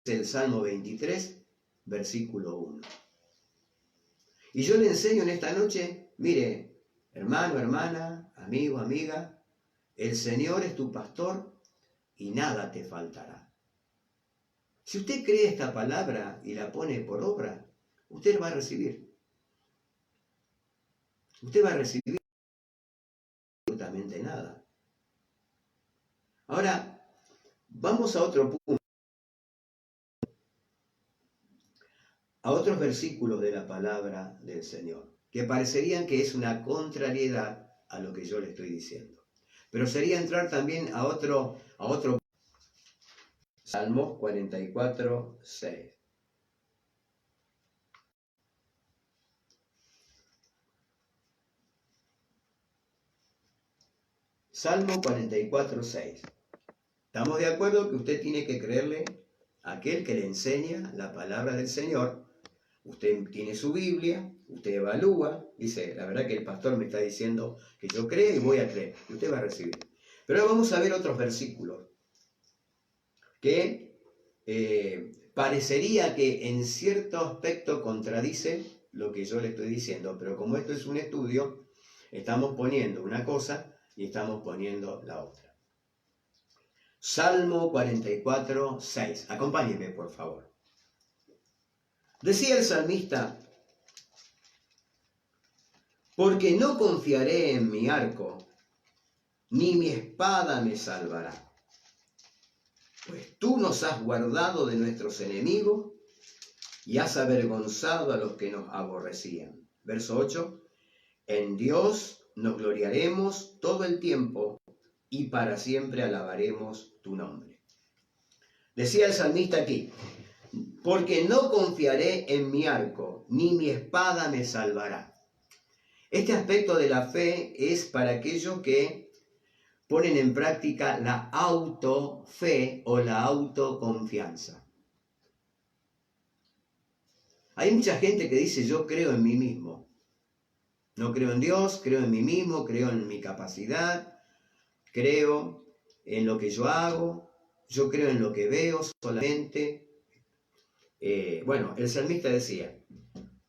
Es el Salmo 23, versículo 1. Y yo le enseño en esta noche, mire, hermano, hermana, amigo, amiga, el Señor es tu pastor y nada te faltará. Si usted cree esta palabra y la pone por obra, usted va a recibir. Usted va a recibir absolutamente nada. Ahora, vamos a otro punto, a otros versículos de la palabra del Señor, que parecerían que es una contrariedad a lo que yo le estoy diciendo. Pero sería entrar también a otro Salmos 44, 6. Salmo 44, 6. Estamos de acuerdo que usted tiene que creerle a aquel que le enseña la palabra del Señor. Usted tiene su Biblia, usted evalúa, dice, la verdad que el pastor me está diciendo que yo creo y voy a creer. Y usted va a recibir. Pero ahora vamos a ver otros versículos que parecería que en cierto aspecto contradice lo que yo le estoy diciendo, pero como esto es un estudio, estamos poniendo una cosa y estamos poniendo la otra. Salmo 44, 6. Acompáñenme, por favor. Decía el salmista, porque no confiaré en mi arco, ni mi espada me salvará. Pues tú nos has guardado de nuestros enemigos y has avergonzado a los que nos aborrecían. Verso 8. En Dios nos gloriaremos todo el tiempo y para siempre alabaremos tu nombre. Decía el salmista aquí, porque no confiaré en mi arco, ni mi espada me salvará. Este aspecto de la fe es para aquellos que ponen en práctica la autofe o la autoconfianza. Hay mucha gente que dice, yo creo en mí mismo. No creo en Dios, creo en mí mismo, creo en mi capacidad, creo en lo que yo hago, yo creo en lo que veo solamente. Bueno, el salmista decía,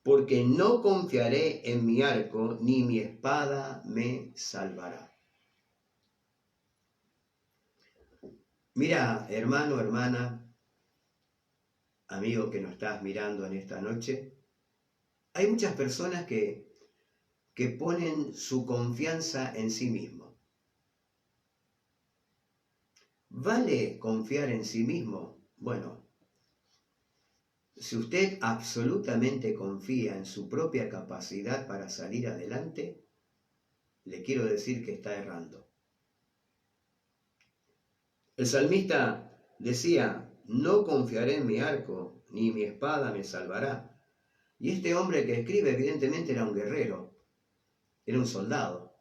porque no confiaré en mi arco, ni mi espada me salvará. Mira, hermano, hermana, amigo que nos estás mirando en esta noche, hay muchas personas que ponen su confianza en sí mismo. ¿Vale confiar en sí mismo? Bueno, si usted absolutamente confía en su propia capacidad para salir adelante, le quiero decir que está errando. El salmista decía, no confiaré en mi arco, ni mi espada me salvará. Y este hombre que escribe evidentemente era un guerrero, era un soldado,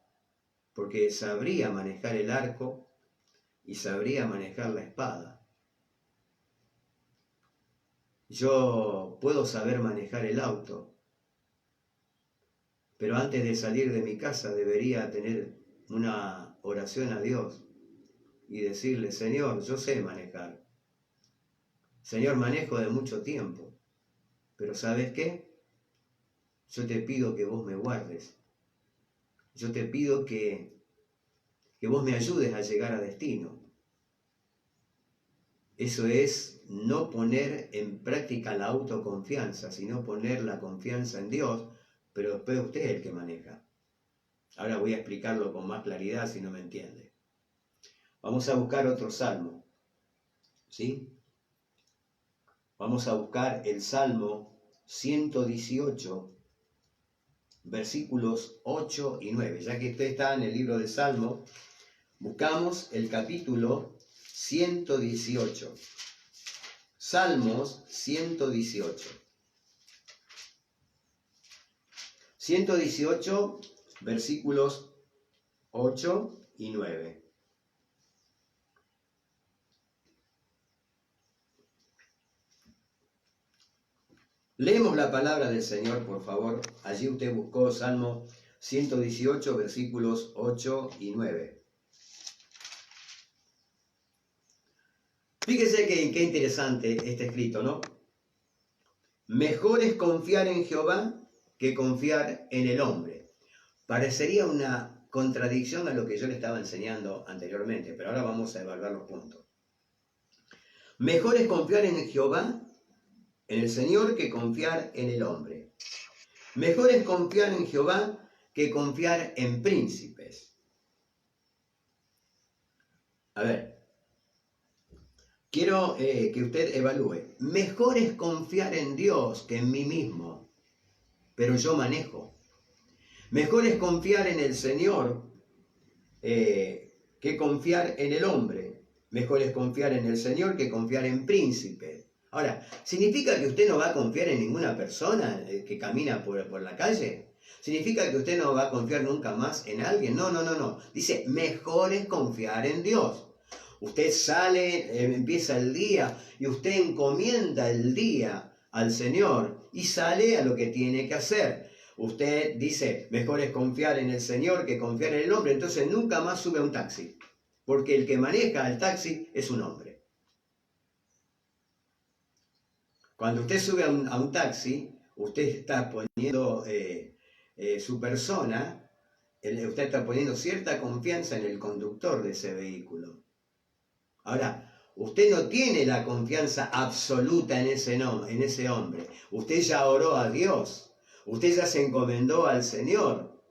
porque sabría manejar el arco y sabría manejar la espada. Yo puedo saber manejar el auto, pero antes de salir de mi casa debería tener una oración a Dios y decirle, Señor, yo sé manejar. Señor, manejo de mucho tiempo, pero ¿sabes qué? Yo te pido que vos me guardes. Yo te pido que que vos me ayudes a llegar a destino. Eso es no poner en práctica la autoconfianza, sino poner la confianza en Dios, pero después usted es el que maneja. Ahora voy a explicarlo con más claridad si no me entiende. Vamos a buscar otro salmo, ¿sí? Vamos a buscar el Salmo 118, versículos 8 y 9. Ya que usted está en el libro de Salmo, buscamos el capítulo 118. Salmos 118. 118, versículos 8 y 9. Leemos la palabra del Señor, por favor. Allí usted buscó Salmo 118, versículos 8 y 9. Fíjese qué interesante este escrito, ¿no? Mejor es confiar en Jehová que confiar en el hombre. Parecería una contradicción a lo que yo le estaba enseñando anteriormente, pero ahora vamos a evaluar los puntos. Mejor es confiar en Jehová, en el Señor, que confiar en el hombre. Mejor es confiar en Jehová que confiar en príncipes. A ver, quiero que usted evalúe. Mejor es confiar en Dios que en mí mismo, pero yo manejo. Mejor es confiar en el Señor que confiar en el hombre. Mejor es confiar en el Señor que confiar en príncipes. Ahora, ¿significa que usted no va a confiar en ninguna persona que camina por la calle? ¿Significa que usted no va a confiar nunca más en alguien? No. Dice, mejor es confiar en Dios. Usted sale, empieza el día y usted encomienda el día al Señor y sale a lo que tiene que hacer. Usted dice, mejor es confiar en el Señor que confiar en el hombre, entonces nunca más sube a un taxi, porque el que maneja el taxi es un hombre. Cuando usted sube a un taxi, usted está poniendo su persona, usted está poniendo cierta confianza en el conductor de ese vehículo. Ahora, usted no tiene la confianza absoluta en ese hombre. Usted ya oró a Dios. Usted ya se encomendó al Señor.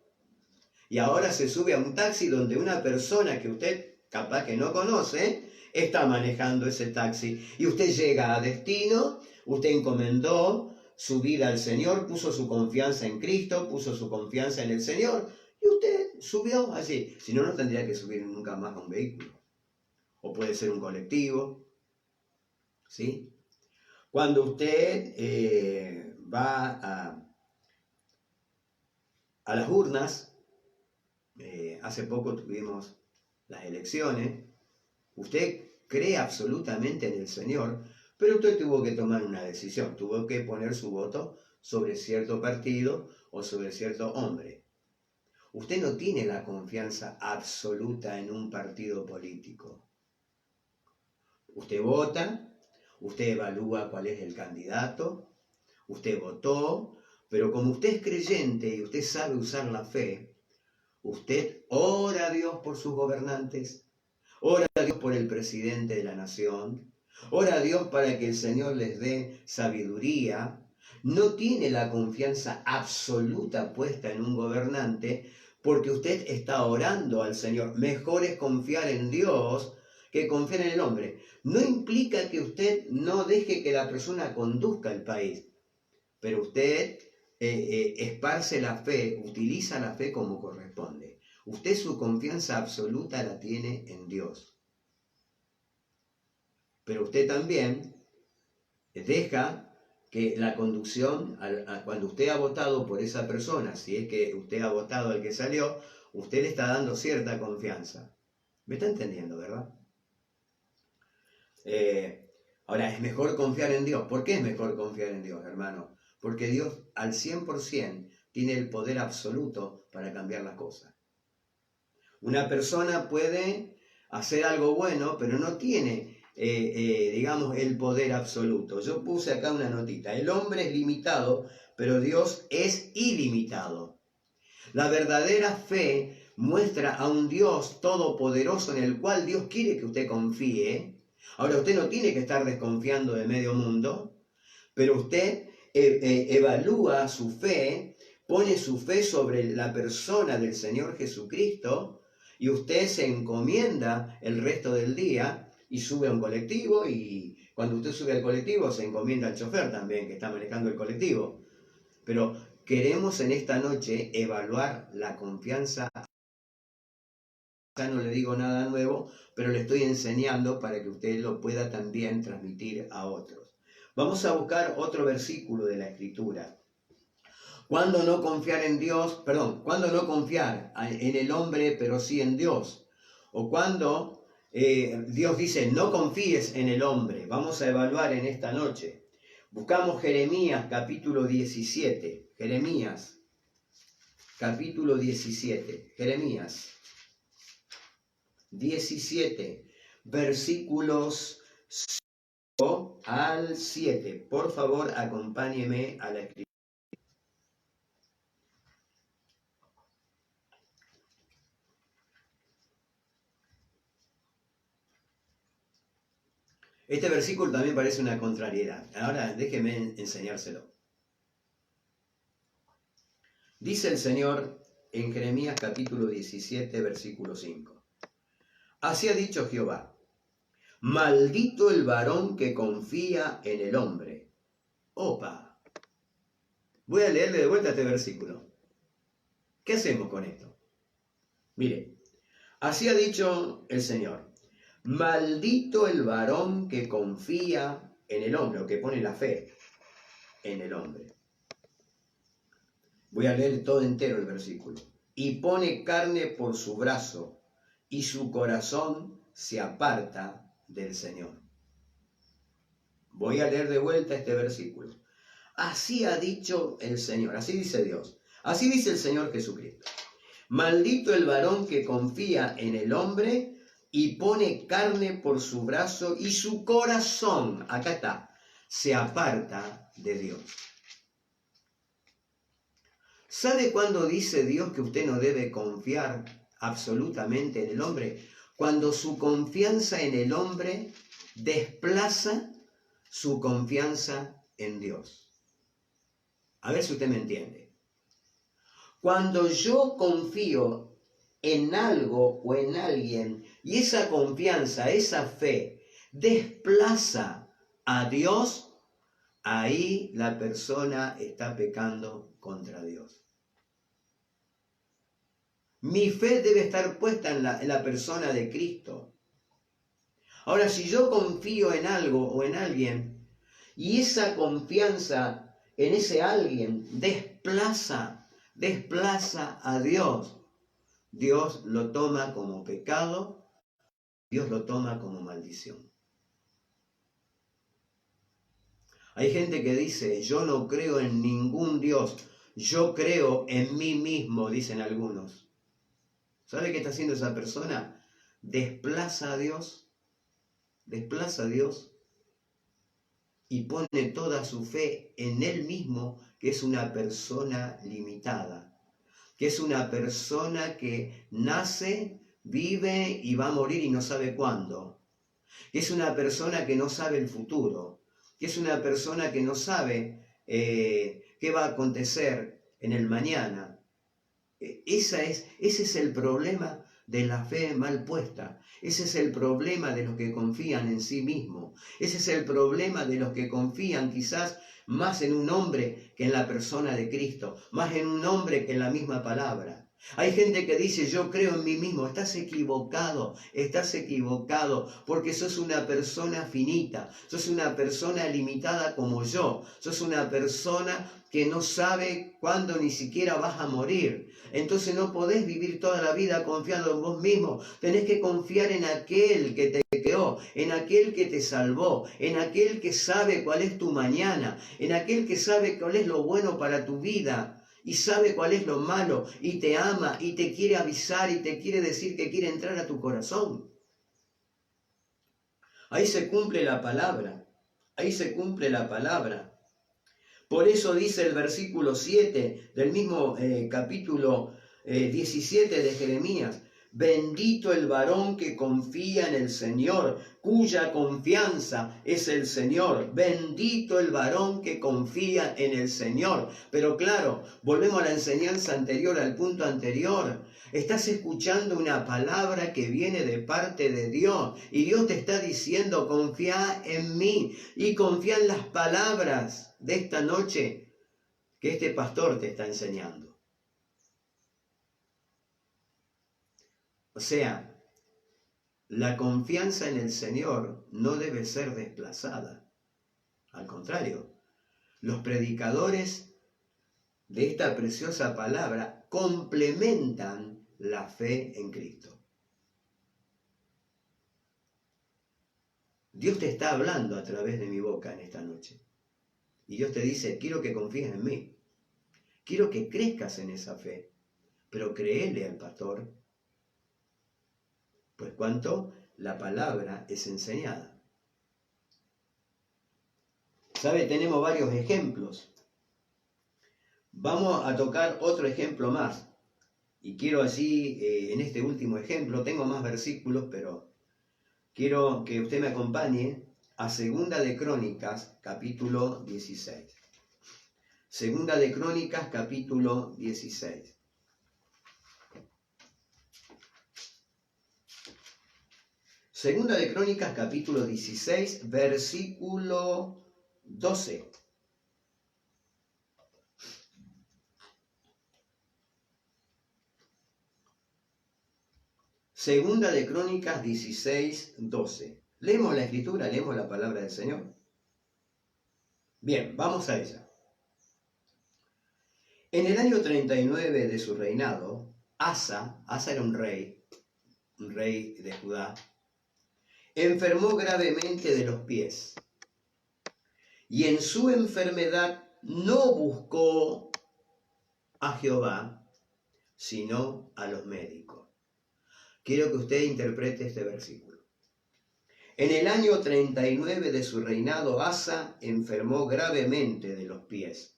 Y ahora se sube a un taxi donde una persona que usted capaz que no conoce está manejando ese taxi. Y usted llega a destino, usted encomendó su vida al Señor, puso su confianza en Cristo, puso su confianza en el Señor. Y usted subió allí. Si no, no tendría que subir nunca más a un vehículo. O puede ser un colectivo, ¿sí? Cuando usted va a las urnas, hace poco tuvimos las elecciones, usted cree absolutamente en el Señor, pero usted tuvo que tomar una decisión, tuvo que poner su voto sobre cierto partido o sobre cierto hombre. Usted no tiene la confianza absoluta en un partido político. Usted vota, usted evalúa cuál es el candidato, usted votó, pero como usted es creyente y usted sabe usar la fe, usted ora a Dios por sus gobernantes, ora a Dios por el presidente de la nación, ora a Dios para que el Señor les dé sabiduría. No tiene la confianza absoluta puesta en un gobernante porque usted está orando al Señor. Mejor es confiar en Dios que confiar en el hombre. No implica que usted no deje que la persona conduzca el país, pero usted esparce la fe, utiliza la fe como corresponde. Usted su confianza absoluta la tiene en Dios. Pero usted también deja que la conducción, cuando usted ha votado por esa persona, si es que usted ha votado al que salió, usted le está dando cierta confianza. ¿Me está entendiendo, verdad? Ahora, es mejor confiar en Dios. ¿Por qué es mejor confiar en Dios, hermano? Porque Dios al 100% tiene el poder absoluto para cambiar las cosas. Una persona puede hacer algo bueno, pero no tiene, digamos, el poder absoluto. Yo puse acá una notita. El hombre es limitado, pero Dios es ilimitado. La verdadera fe muestra a un Dios todopoderoso en el cual Dios quiere que usted confíe. Ahora, usted no tiene que estar desconfiando de medio mundo, pero usted evalúa su fe, pone su fe sobre la persona del Señor Jesucristo, y usted se encomienda el resto del día y sube a un colectivo, y cuando usted sube al colectivo se encomienda al chofer también que está manejando el colectivo. Pero queremos en esta noche evaluar la confianza. Ya no le digo nada nuevo, pero le estoy enseñando para que usted lo pueda también transmitir a otros. Vamos a buscar otro versículo de la Escritura. ¿Cuándo no confiar en Dios? Perdón, ¿cuándo no confiar en el hombre, pero sí en Dios? O cuando Dios dice, no confíes en el hombre. Vamos a evaluar en esta noche. Buscamos Jeremías capítulo 17. Jeremías capítulo 17. Jeremías 17, versículos 5 al 7. Por favor, acompáñeme a la escritura. Este versículo también parece una contrariedad. Ahora déjeme enseñárselo. Dice el Señor en Jeremías capítulo 17, versículo 5. Así ha dicho Jehová, maldito el varón que confía en el hombre. Opa. Voy a leerle de vuelta este versículo. ¿Qué hacemos con esto? Mire, así ha dicho el Señor, maldito el varón que confía en el hombre, o que pone la fe en el hombre. Voy a leer todo entero el versículo. Y pone carne por su brazo, y su corazón se aparta del Señor. Voy a leer de vuelta este versículo. Así ha dicho el Señor, así dice Dios, así dice el Señor Jesucristo. Maldito el varón que confía en el hombre y pone carne por su brazo y su corazón, acá está, se aparta de Dios. ¿Sabe cuándo dice Dios que usted no debe confiar absolutamente en el hombre? Cuando su confianza en el hombre desplaza su confianza en Dios. A ver si usted me entiende. Cuando yo confío en algo o en alguien y esa confianza, esa fe desplaza a Dios, ahí la persona está pecando contra Dios. Mi fe debe estar puesta en la persona de Cristo. Ahora, si yo confío en algo o en alguien y esa confianza en ese alguien desplaza a Dios, Dios lo toma como pecado, Dios lo toma como maldición. Hay gente que dice, yo no creo en ningún Dios, yo creo en mí mismo, dicen algunos. ¿Sabe qué está haciendo esa persona? Desplaza a Dios y pone toda su fe en él mismo, que es una persona limitada, que es una persona que nace, vive y va a morir y no sabe cuándo, que es una persona que no sabe el futuro, que es una persona que no sabe qué va a acontecer en el mañana. Ese es el problema de la fe mal puesta. Ese es el problema de los que confían en sí mismos. Ese es el problema de los que confían quizás más en un hombre que en la persona de Cristo, más en un hombre que en la misma palabra. Hay gente que dice, yo creo en mí mismo. Estás equivocado, porque sos una persona finita, sos una persona limitada como yo, sos una persona que no sabe cuándo ni siquiera vas a morir. Entonces no podés vivir toda la vida confiando en vos mismo. Tenés que confiar en aquel que te creó, en aquel que te salvó, en aquel que sabe cuál es tu mañana, en aquel que sabe cuál es lo bueno para tu vida y sabe cuál es lo malo y te ama y te quiere avisar y te quiere decir que quiere entrar a tu corazón. Ahí se cumple la palabra. Ahí se cumple la palabra. Por eso dice el versículo 7 del mismo capítulo 17 de Jeremías. Bendito el varón que confía en el Señor, cuya confianza es el Señor. Bendito el varón que confía en el Señor. Pero claro, volvemos a la enseñanza anterior, al punto anterior. Estás escuchando una palabra que viene de parte de Dios y Dios te está diciendo: confía en mí y confía en las palabras de esta noche que este pastor te está enseñando. O sea, la confianza en el Señor no debe ser desplazada. Al contrario, los predicadores de esta preciosa palabra complementan la fe en Cristo. Dios te está hablando a través de mi boca en esta noche. Y Dios te dice: quiero que confíes en mí. Quiero que crezcas en esa fe. Pero créele al pastor, pues cuanto la palabra es enseñada. ¿Sabe? Tenemos varios ejemplos. Vamos a tocar otro ejemplo más. Y quiero así, en este último ejemplo, tengo más versículos, pero quiero que usted me acompañe a Segunda de Crónicas, capítulo 16. Segunda de Crónicas, capítulo 16. Segunda de Crónicas, capítulo 16, versículo 12. Segunda de Crónicas 16, 12. Leemos la escritura, leemos la palabra del Señor. Bien, vamos a ella. En el año 39 de su reinado, Asa era un rey de Judá, enfermó gravemente de los pies. Y en su enfermedad no buscó a Jehová, sino a los médicos. Quiero que usted interprete este versículo. En el año 39 de su reinado, Asa enfermó gravemente de los pies.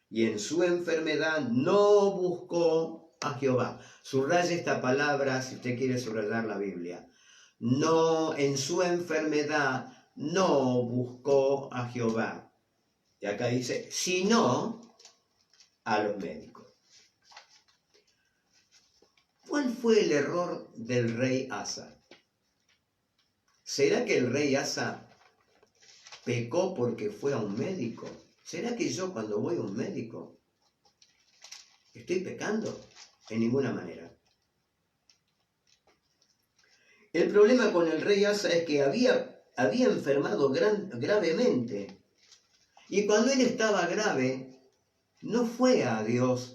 Y en su enfermedad no buscó a Jehová. Subraye esta palabra si usted quiere subrayar la Biblia. No, en su enfermedad no buscó a Jehová. Y acá dice, sino a los médicos. ¿Cuál fue el error del rey Asa? ¿Será que el rey Asa pecó porque fue a un médico? ¿Será que yo cuando voy a un médico estoy pecando? En ninguna manera. El problema con el rey Asa es que había enfermado gravemente. Y cuando él estaba grave, no fue a Dios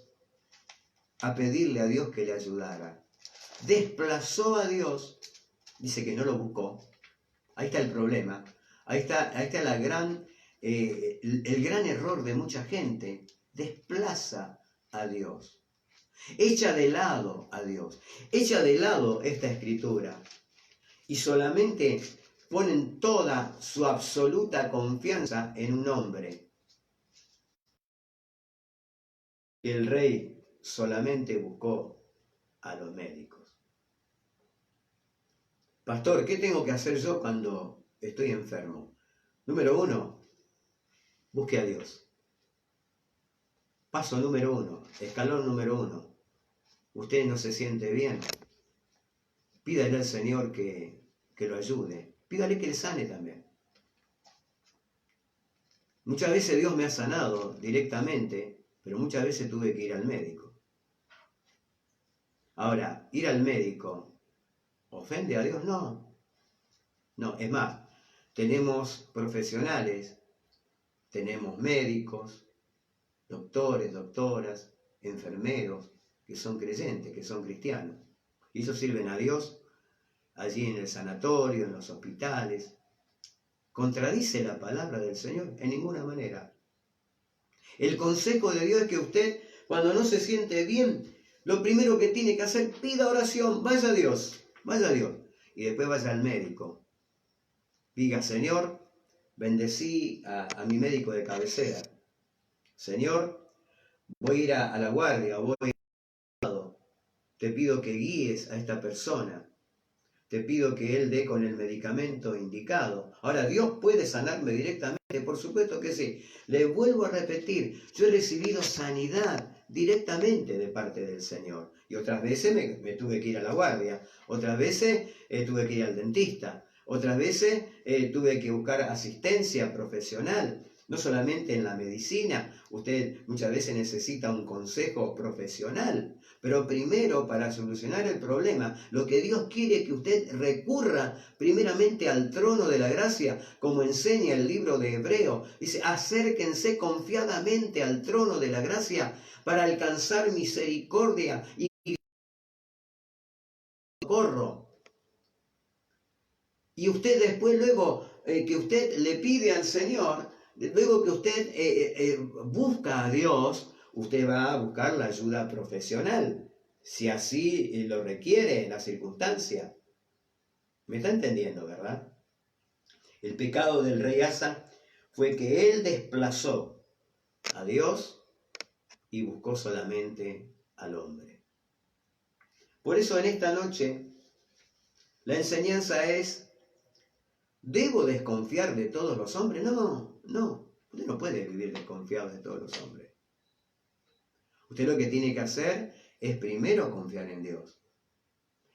a pedirle a Dios que le ayudara. Desplazó a Dios, dice que no lo buscó. Ahí está el problema. Ahí está el gran error de mucha gente. Desplaza a Dios. Echa de lado a Dios. Echa de lado esta escritura. Y solamente ponen toda su absoluta confianza en un hombre. Y el rey solamente buscó a los médicos. Pastor, ¿qué tengo que hacer yo cuando estoy enfermo? Número 1, busque a Dios. Paso número 1, escalón número 1. Usted no se siente bien. Pídale al Señor que lo ayude. Pídale que le sane también. Muchas veces Dios me ha sanado directamente, pero muchas veces tuve que ir al médico. Ahora, ir al médico, ¿ofende a Dios? No. No, es más, tenemos profesionales, tenemos médicos, doctores, doctoras, enfermeros, que son creyentes, que son cristianos. Y ellos sirven a Dios allí en el sanatorio, en los hospitales. ¿Contradice la palabra del Señor? En ninguna manera. El consejo de Dios es que usted, cuando no se siente bien, lo primero que tiene que hacer, pida oración, vaya a Dios, y después vaya al médico. Diga, Señor, bendecí a mi médico de cabecera. Señor, voy a ir a la guardia, voy a te pido que guíes a esta persona. Te pido que Él dé con el medicamento indicado. Ahora, ¿Dios puede sanarme directamente? Por supuesto que sí. Le vuelvo a repetir, yo he recibido sanidad directamente de parte del Señor. Y otras veces me tuve que ir a la guardia. Otras veces tuve que ir al dentista. Otras veces tuve que buscar asistencia profesional. No solamente en la medicina, usted muchas veces necesita un consejo profesional. Pero primero, para solucionar el problema, lo que Dios quiere es que usted recurra primeramente al trono de la gracia, como enseña el libro de Hebreo. Dice, acérquense confiadamente al trono de la gracia para alcanzar misericordia y socorro. Y usted después, luego que usted le pide al Señor, luego que usted busca a Dios, usted va a buscar la ayuda profesional, si así lo requiere la circunstancia. ¿Me está entendiendo, verdad? El pecado del rey Asa fue que él desplazó a Dios y buscó solamente al hombre. Por eso en esta noche la enseñanza es: ¿debo desconfiar de todos los hombres? No, usted no puede vivir desconfiado de todos los hombres. Usted lo que tiene que hacer es primero confiar en Dios.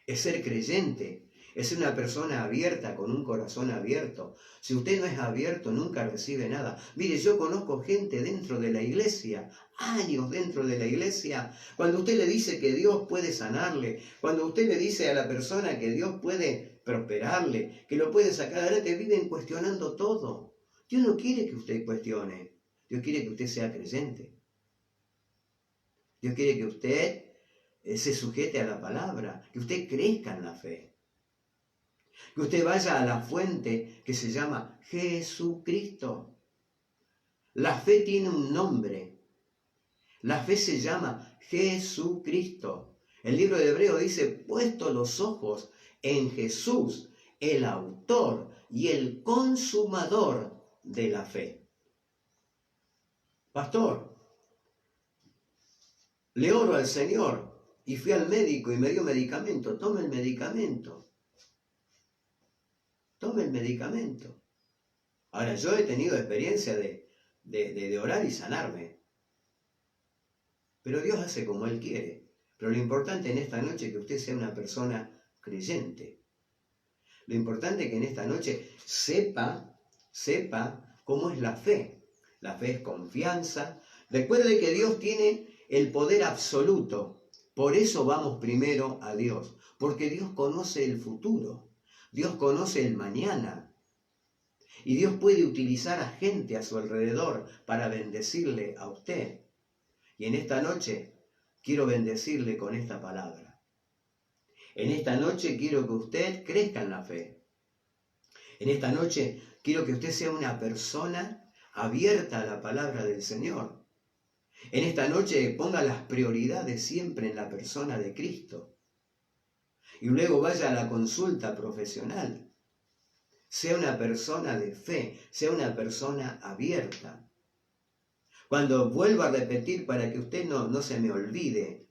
Es ser creyente, es ser una persona abierta, con un corazón abierto. Si usted no es abierto, nunca recibe nada. Mire, yo conozco gente dentro de la iglesia, años dentro de la iglesia, cuando usted le dice que Dios puede sanarle, cuando usted le dice a la persona que Dios puede prosperarle, que lo puede sacar adelante, viven cuestionando todo. Dios no quiere que usted cuestione, Dios quiere que usted sea creyente. Dios quiere que usted se sujete a la palabra, que usted crezca en la fe, que usted vaya a la fuente que se llama Jesucristo. La fe tiene un nombre, la fe se llama Jesucristo. El libro de Hebreo dice, puesto los ojos en Jesús, el autor y el consumador de la fe. Pastor, le oro al Señor y fui al médico y me dio medicamento. Tome el medicamento. Tome el medicamento. Ahora, yo he tenido experiencia de orar y sanarme. Pero Dios hace como Él quiere. Pero lo importante en esta noche es que usted sea una persona creyente. Lo importante es que en esta noche sepa cómo es la fe. La fe es confianza. Recuerde que Dios tiene el poder absoluto. Por eso vamos primero a Dios, porque Dios conoce el futuro, Dios conoce el mañana, y Dios puede utilizar a gente a su alrededor para bendecirle a usted. Y en esta noche quiero bendecirle con esta palabra. En esta noche quiero que usted crezca en la fe. En esta noche quiero que usted sea una persona abierta a la palabra del Señor. En esta noche ponga las prioridades siempre en la persona de Cristo. Y luego vaya a la consulta profesional. Sea una persona de fe, sea una persona abierta. Cuando vuelvo a repetir para que usted no se me olvide,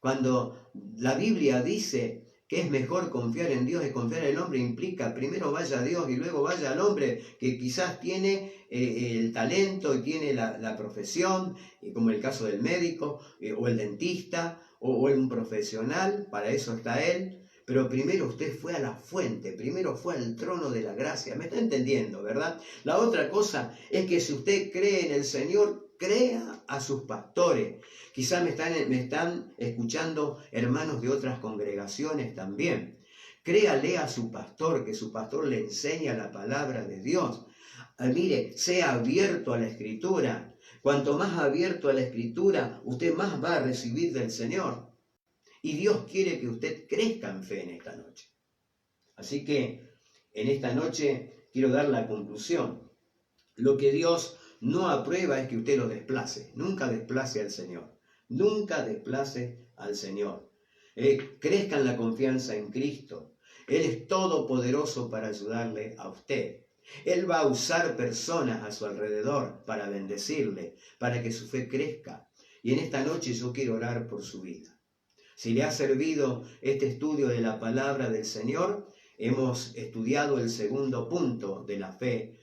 cuando la Biblia dice que es mejor confiar en Dios que confiar en el hombre, implica primero vaya a Dios y luego vaya al hombre que quizás tiene el talento y tiene la profesión, como el caso del médico o el dentista o un profesional, para eso está él. Pero primero usted fue a la fuente, primero fue al trono de la gracia. ¿Me está entendiendo, verdad? La otra cosa es que si usted cree en el Señor, crea a sus pastores. Quizás me están escuchando hermanos de otras congregaciones también. Créale a su pastor, que su pastor le enseña la palabra de Dios. Mire, sea abierto a la Escritura. Cuanto más abierto a la Escritura, usted más va a recibir del Señor. Y Dios quiere que usted crezca en fe en esta noche. Así que en esta noche quiero dar la conclusión. Lo que Dios no aprueba es que usted lo desplace. Nunca desplace al Señor. Nunca desplace al Señor. Crezca en la confianza en Cristo. Él es todopoderoso para ayudarle a usted. Él va a usar personas a su alrededor para bendecirle, para que su fe crezca. Y en esta noche yo quiero orar por su vida. Si le ha servido este estudio de la palabra del Señor, hemos estudiado el segundo punto de la fe.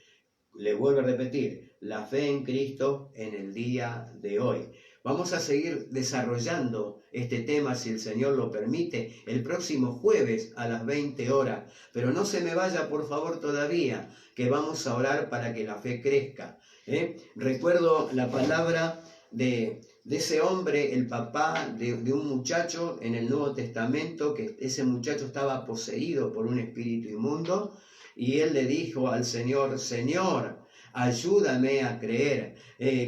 Le vuelvo a repetir, la fe en Cristo en el día de hoy. Vamos a seguir desarrollando este tema, si el Señor lo permite, el próximo jueves a las 20 horas. Pero no se me vaya, por favor, todavía, que vamos a orar para que la fe crezca. Recuerdo la palabra de ese hombre, el papá de un muchacho en el Nuevo Testamento, que ese muchacho estaba poseído por un espíritu inmundo, y él le dijo al Señor: Señor, ayúdame a creer,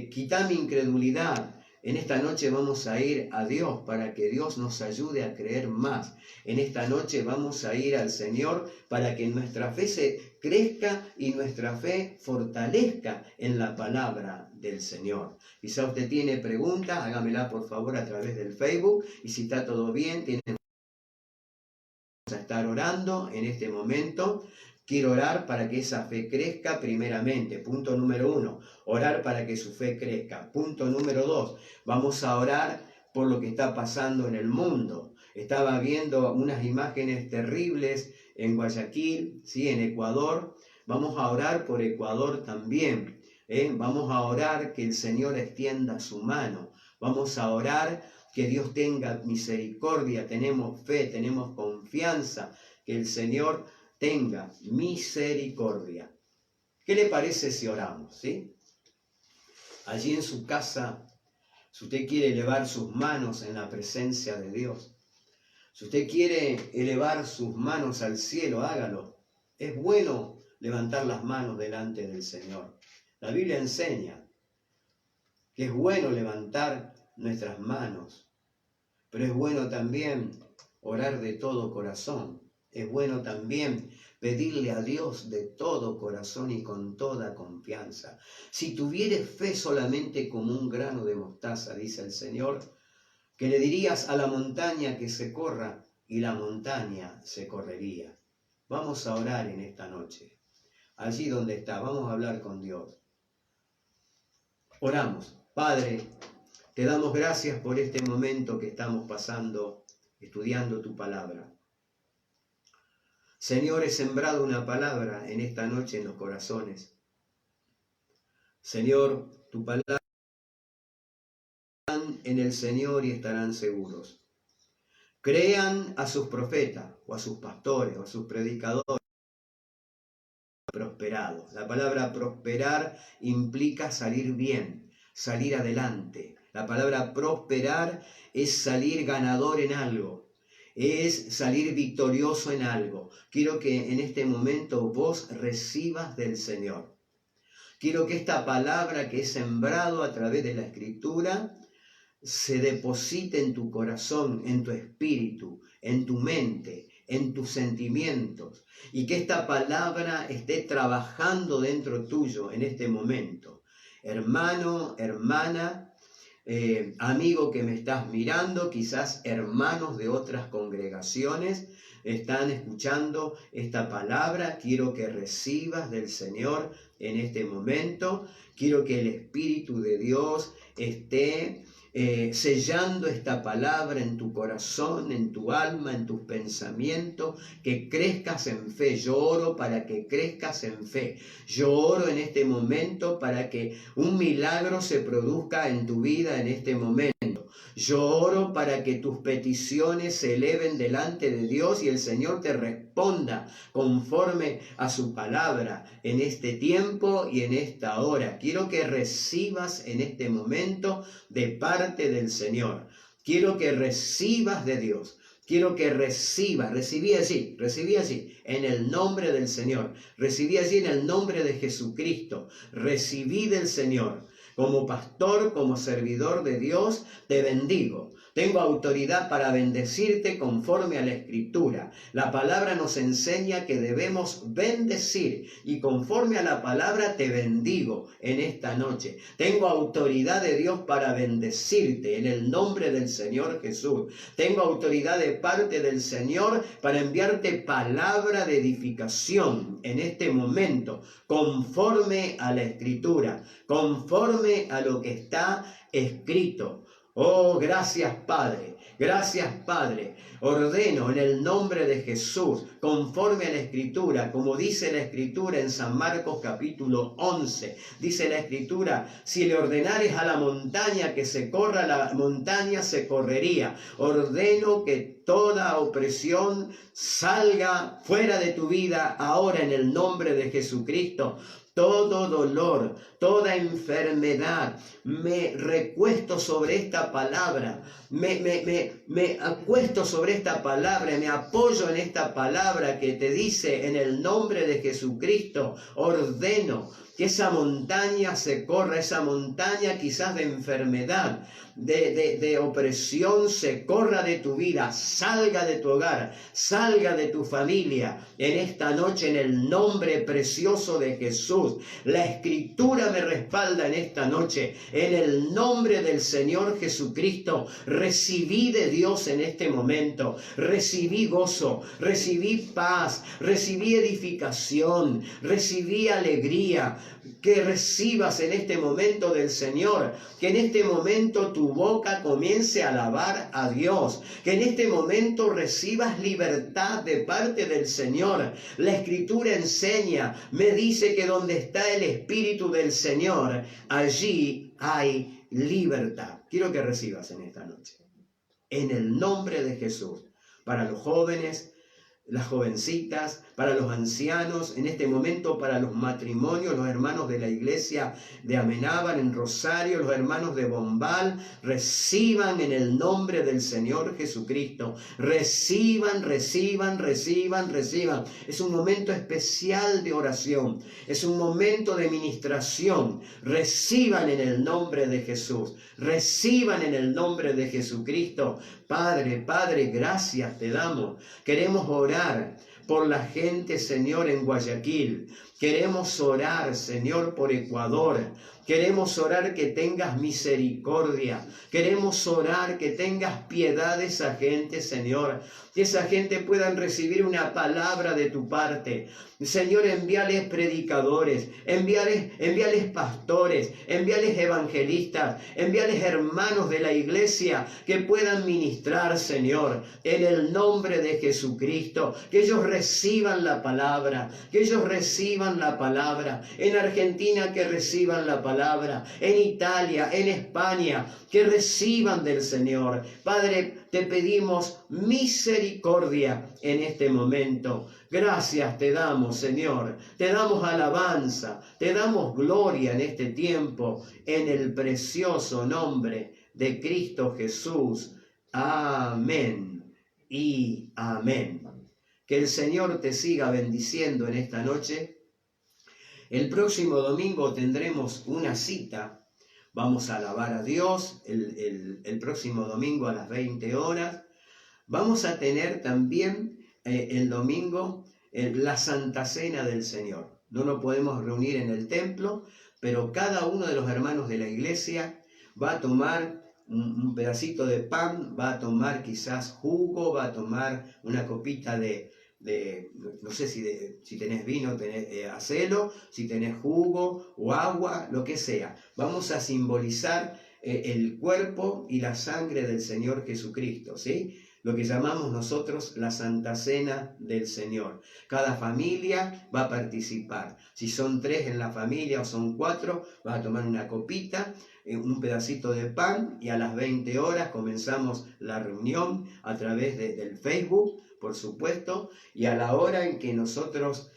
quita mi incredulidad. En esta noche vamos a ir a Dios para que Dios nos ayude a creer más. En esta noche vamos a ir al Señor para que nuestra fe se crezca y nuestra fe fortalezca en la palabra del Señor. Quizá usted tiene preguntas, hágamela por favor a través del Facebook, y si está todo bien, vamos a estar orando en este momento. Quiero orar para que esa fe crezca primeramente. Punto número 1, orar para que su fe crezca. Punto número 2, vamos a orar por lo que está pasando en el mundo. Estaba viendo unas imágenes terribles en Guayaquil, ¿sí? En Ecuador. Vamos a orar por Ecuador también. Vamos a orar que el Señor extienda su mano. Vamos a orar que Dios tenga misericordia. Tenemos fe, tenemos confianza que el Señor tenga misericordia. ¿Qué le parece si oramos? ¿Sí? Allí en su casa, si usted quiere elevar sus manos en la presencia de Dios, si usted quiere elevar sus manos al cielo, hágalo. Es bueno levantar las manos delante del Señor. La Biblia enseña que es bueno levantar nuestras manos, pero es bueno también orar de todo corazón. Es bueno también pedirle a Dios de todo corazón y con toda confianza. Si tuvieres fe solamente como un grano de mostaza, dice el Señor, que le dirías a la montaña que se corra, y la montaña se correría. Vamos a orar en esta noche. Allí donde está, vamos a hablar con Dios. Oramos. Padre, te damos gracias por este momento que estamos pasando estudiando tu palabra. Señor, he sembrado una palabra en esta noche en los corazones. Señor, tu palabra estarán en el Señor y estarán seguros. Crean a sus profetas, o a sus pastores, o a sus predicadores prosperados. La palabra prosperar implica salir bien, salir adelante. La palabra prosperar es salir ganador en algo. Es salir victorioso en algo. Quiero que en este momento vos recibas del Señor. Quiero que esta palabra que he sembrado a través de la Escritura se deposite en tu corazón, en tu espíritu, en tu mente, en tus sentimientos. Y que esta palabra esté trabajando dentro tuyo en este momento. Hermano, hermana, amigo que me estás mirando, quizás hermanos de otras congregaciones están escuchando esta palabra. Quiero que recibas del Señor en este momento. Quiero que el Espíritu de Dios esté sellando esta palabra en tu corazón, en tu alma, en tus pensamientos, que crezcas en fe. Yo oro para que crezcas en fe. Yo oro en este momento para que un milagro se produzca en tu vida en este momento. Yo oro para que tus peticiones se eleven delante de Dios y el Señor te responda conforme a su palabra en este tiempo y en esta hora. Quiero que recibas en este momento de parte del Señor. Quiero que recibas de Dios. Quiero que recibí allí, en el nombre del Señor. Recibí allí en el nombre de Jesucristo. Recibí del Señor. Como pastor, como servidor de Dios, te bendigo. Tengo autoridad para bendecirte conforme a la Escritura. La palabra nos enseña que debemos bendecir y conforme a la palabra te bendigo en esta noche. Tengo autoridad de Dios para bendecirte en el nombre del Señor Jesús. Tengo autoridad de parte del Señor para enviarte palabra de edificación en este momento, conforme a la Escritura, conforme a lo que está escrito. Oh, gracias, Padre. Gracias, Padre. Ordeno en el nombre de Jesús, conforme a la Escritura, como dice la Escritura en San Marcos capítulo 11. Dice la Escritura, si le ordenares a la montaña que se corra, la montaña se correría. Ordeno que toda opresión salga fuera de tu vida ahora en el nombre de Jesucristo. Todo dolor, toda enfermedad, me recuesto sobre esta palabra, me acuesto sobre esta palabra, me apoyo en esta palabra que te dice en el nombre de Jesucristo, ordeno que esa montaña se corra, esa montaña quizás de enfermedad, de opresión se corra de tu vida, salga de tu hogar, salga de tu familia en esta noche en el nombre precioso de Jesús. La Escritura me respalda en esta noche, en el nombre del Señor Jesucristo. Recibí de Dios en este momento, recibí gozo, recibí paz, recibí edificación, recibí alegría. Que recibas en este momento del Señor, que en este momento tu boca comience a alabar a Dios, que en este momento recibas libertad de parte del Señor. La Escritura enseña, me dice que donde está el Espíritu del Señor, allí hay libertad. Quiero que recibas en esta noche, en el nombre de Jesús, para los jóvenes, las jovencitas, para los ancianos, en este momento para los matrimonios, los hermanos de la iglesia de Amenábar en Rosario, los hermanos de Bombal, reciban en el nombre del Señor Jesucristo, reciban. Es un momento especial de oración, es un momento de ministración, reciban en el nombre de Jesús, reciban en el nombre de Jesucristo. Padre, gracias te damos. Queremos orar por la gente, Señor, en Guayaquil. Queremos orar, Señor, por Ecuador. Queremos orar que tengas misericordia. Queremos orar que tengas piedad de esa gente, Señor. Que esa gente pueda recibir una palabra de tu parte. Señor, envíales predicadores, envíales pastores, envíales evangelistas, envíales hermanos de la iglesia que puedan ministrar, Señor, en el nombre de Jesucristo. Que ellos reciban la palabra, En Argentina que reciban la palabra, en Italia, en España, que reciban del Señor. Padre, te pedimos misericordia en este momento. Gracias te damos, Señor. Te damos alabanza, te damos gloria en este tiempo, en el precioso nombre de Cristo Jesús. Amén y amén. Que el Señor te siga bendiciendo en esta noche. El próximo domingo tendremos una cita. Vamos a alabar a Dios el próximo domingo a las 20 horas. Vamos a tener también el domingo la Santa Cena del Señor. No nos podemos reunir en el templo, pero cada uno de los hermanos de la iglesia va a tomar un pedacito de pan, va a tomar quizás jugo, va a tomar una copita no sé si tenés vino, hacelo, si tenés jugo o agua, lo que sea. Vamos a simbolizar el cuerpo y la sangre del Señor Jesucristo, ¿sí? Lo que llamamos nosotros la Santa Cena del Señor. Cada familia va a participar. Si son 3 en la familia o son 4, va a tomar una copita, un pedacito de pan, y a las 20 horas comenzamos la reunión a través del Facebook, por supuesto, y a la hora en que nosotros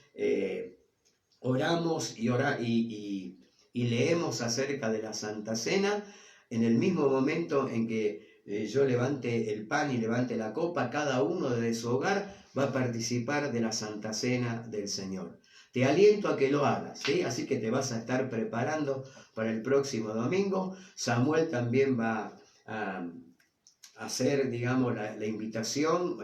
oramos y leemos acerca de la Santa Cena, en el mismo momento en que yo levante el pan y levante la copa, cada uno desde su hogar va a participar de la Santa Cena del Señor. Te aliento a que lo hagas, ¿sí? Así que te vas a estar preparando para el próximo domingo. Samuel también va a hacer, digamos, la invitación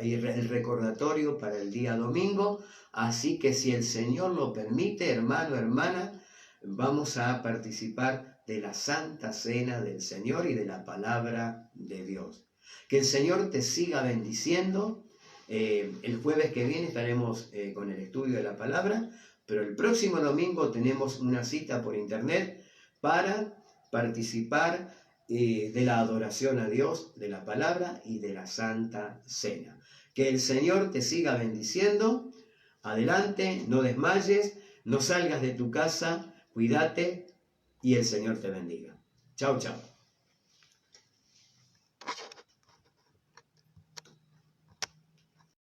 y el recordatorio para el día domingo. Así que si el Señor lo permite, hermano, hermana, vamos a participar de la Santa Cena del Señor y de la palabra de Dios. Que el Señor te siga bendiciendo. El jueves que viene estaremos con el estudio de la palabra, pero el próximo domingo tenemos una cita por internet para participar de la adoración a Dios, de la palabra y de la Santa Cena. Que el Señor te siga bendiciendo. Adelante, no desmayes, no salgas de tu casa, cuídate y el Señor te bendiga. Chau, chau.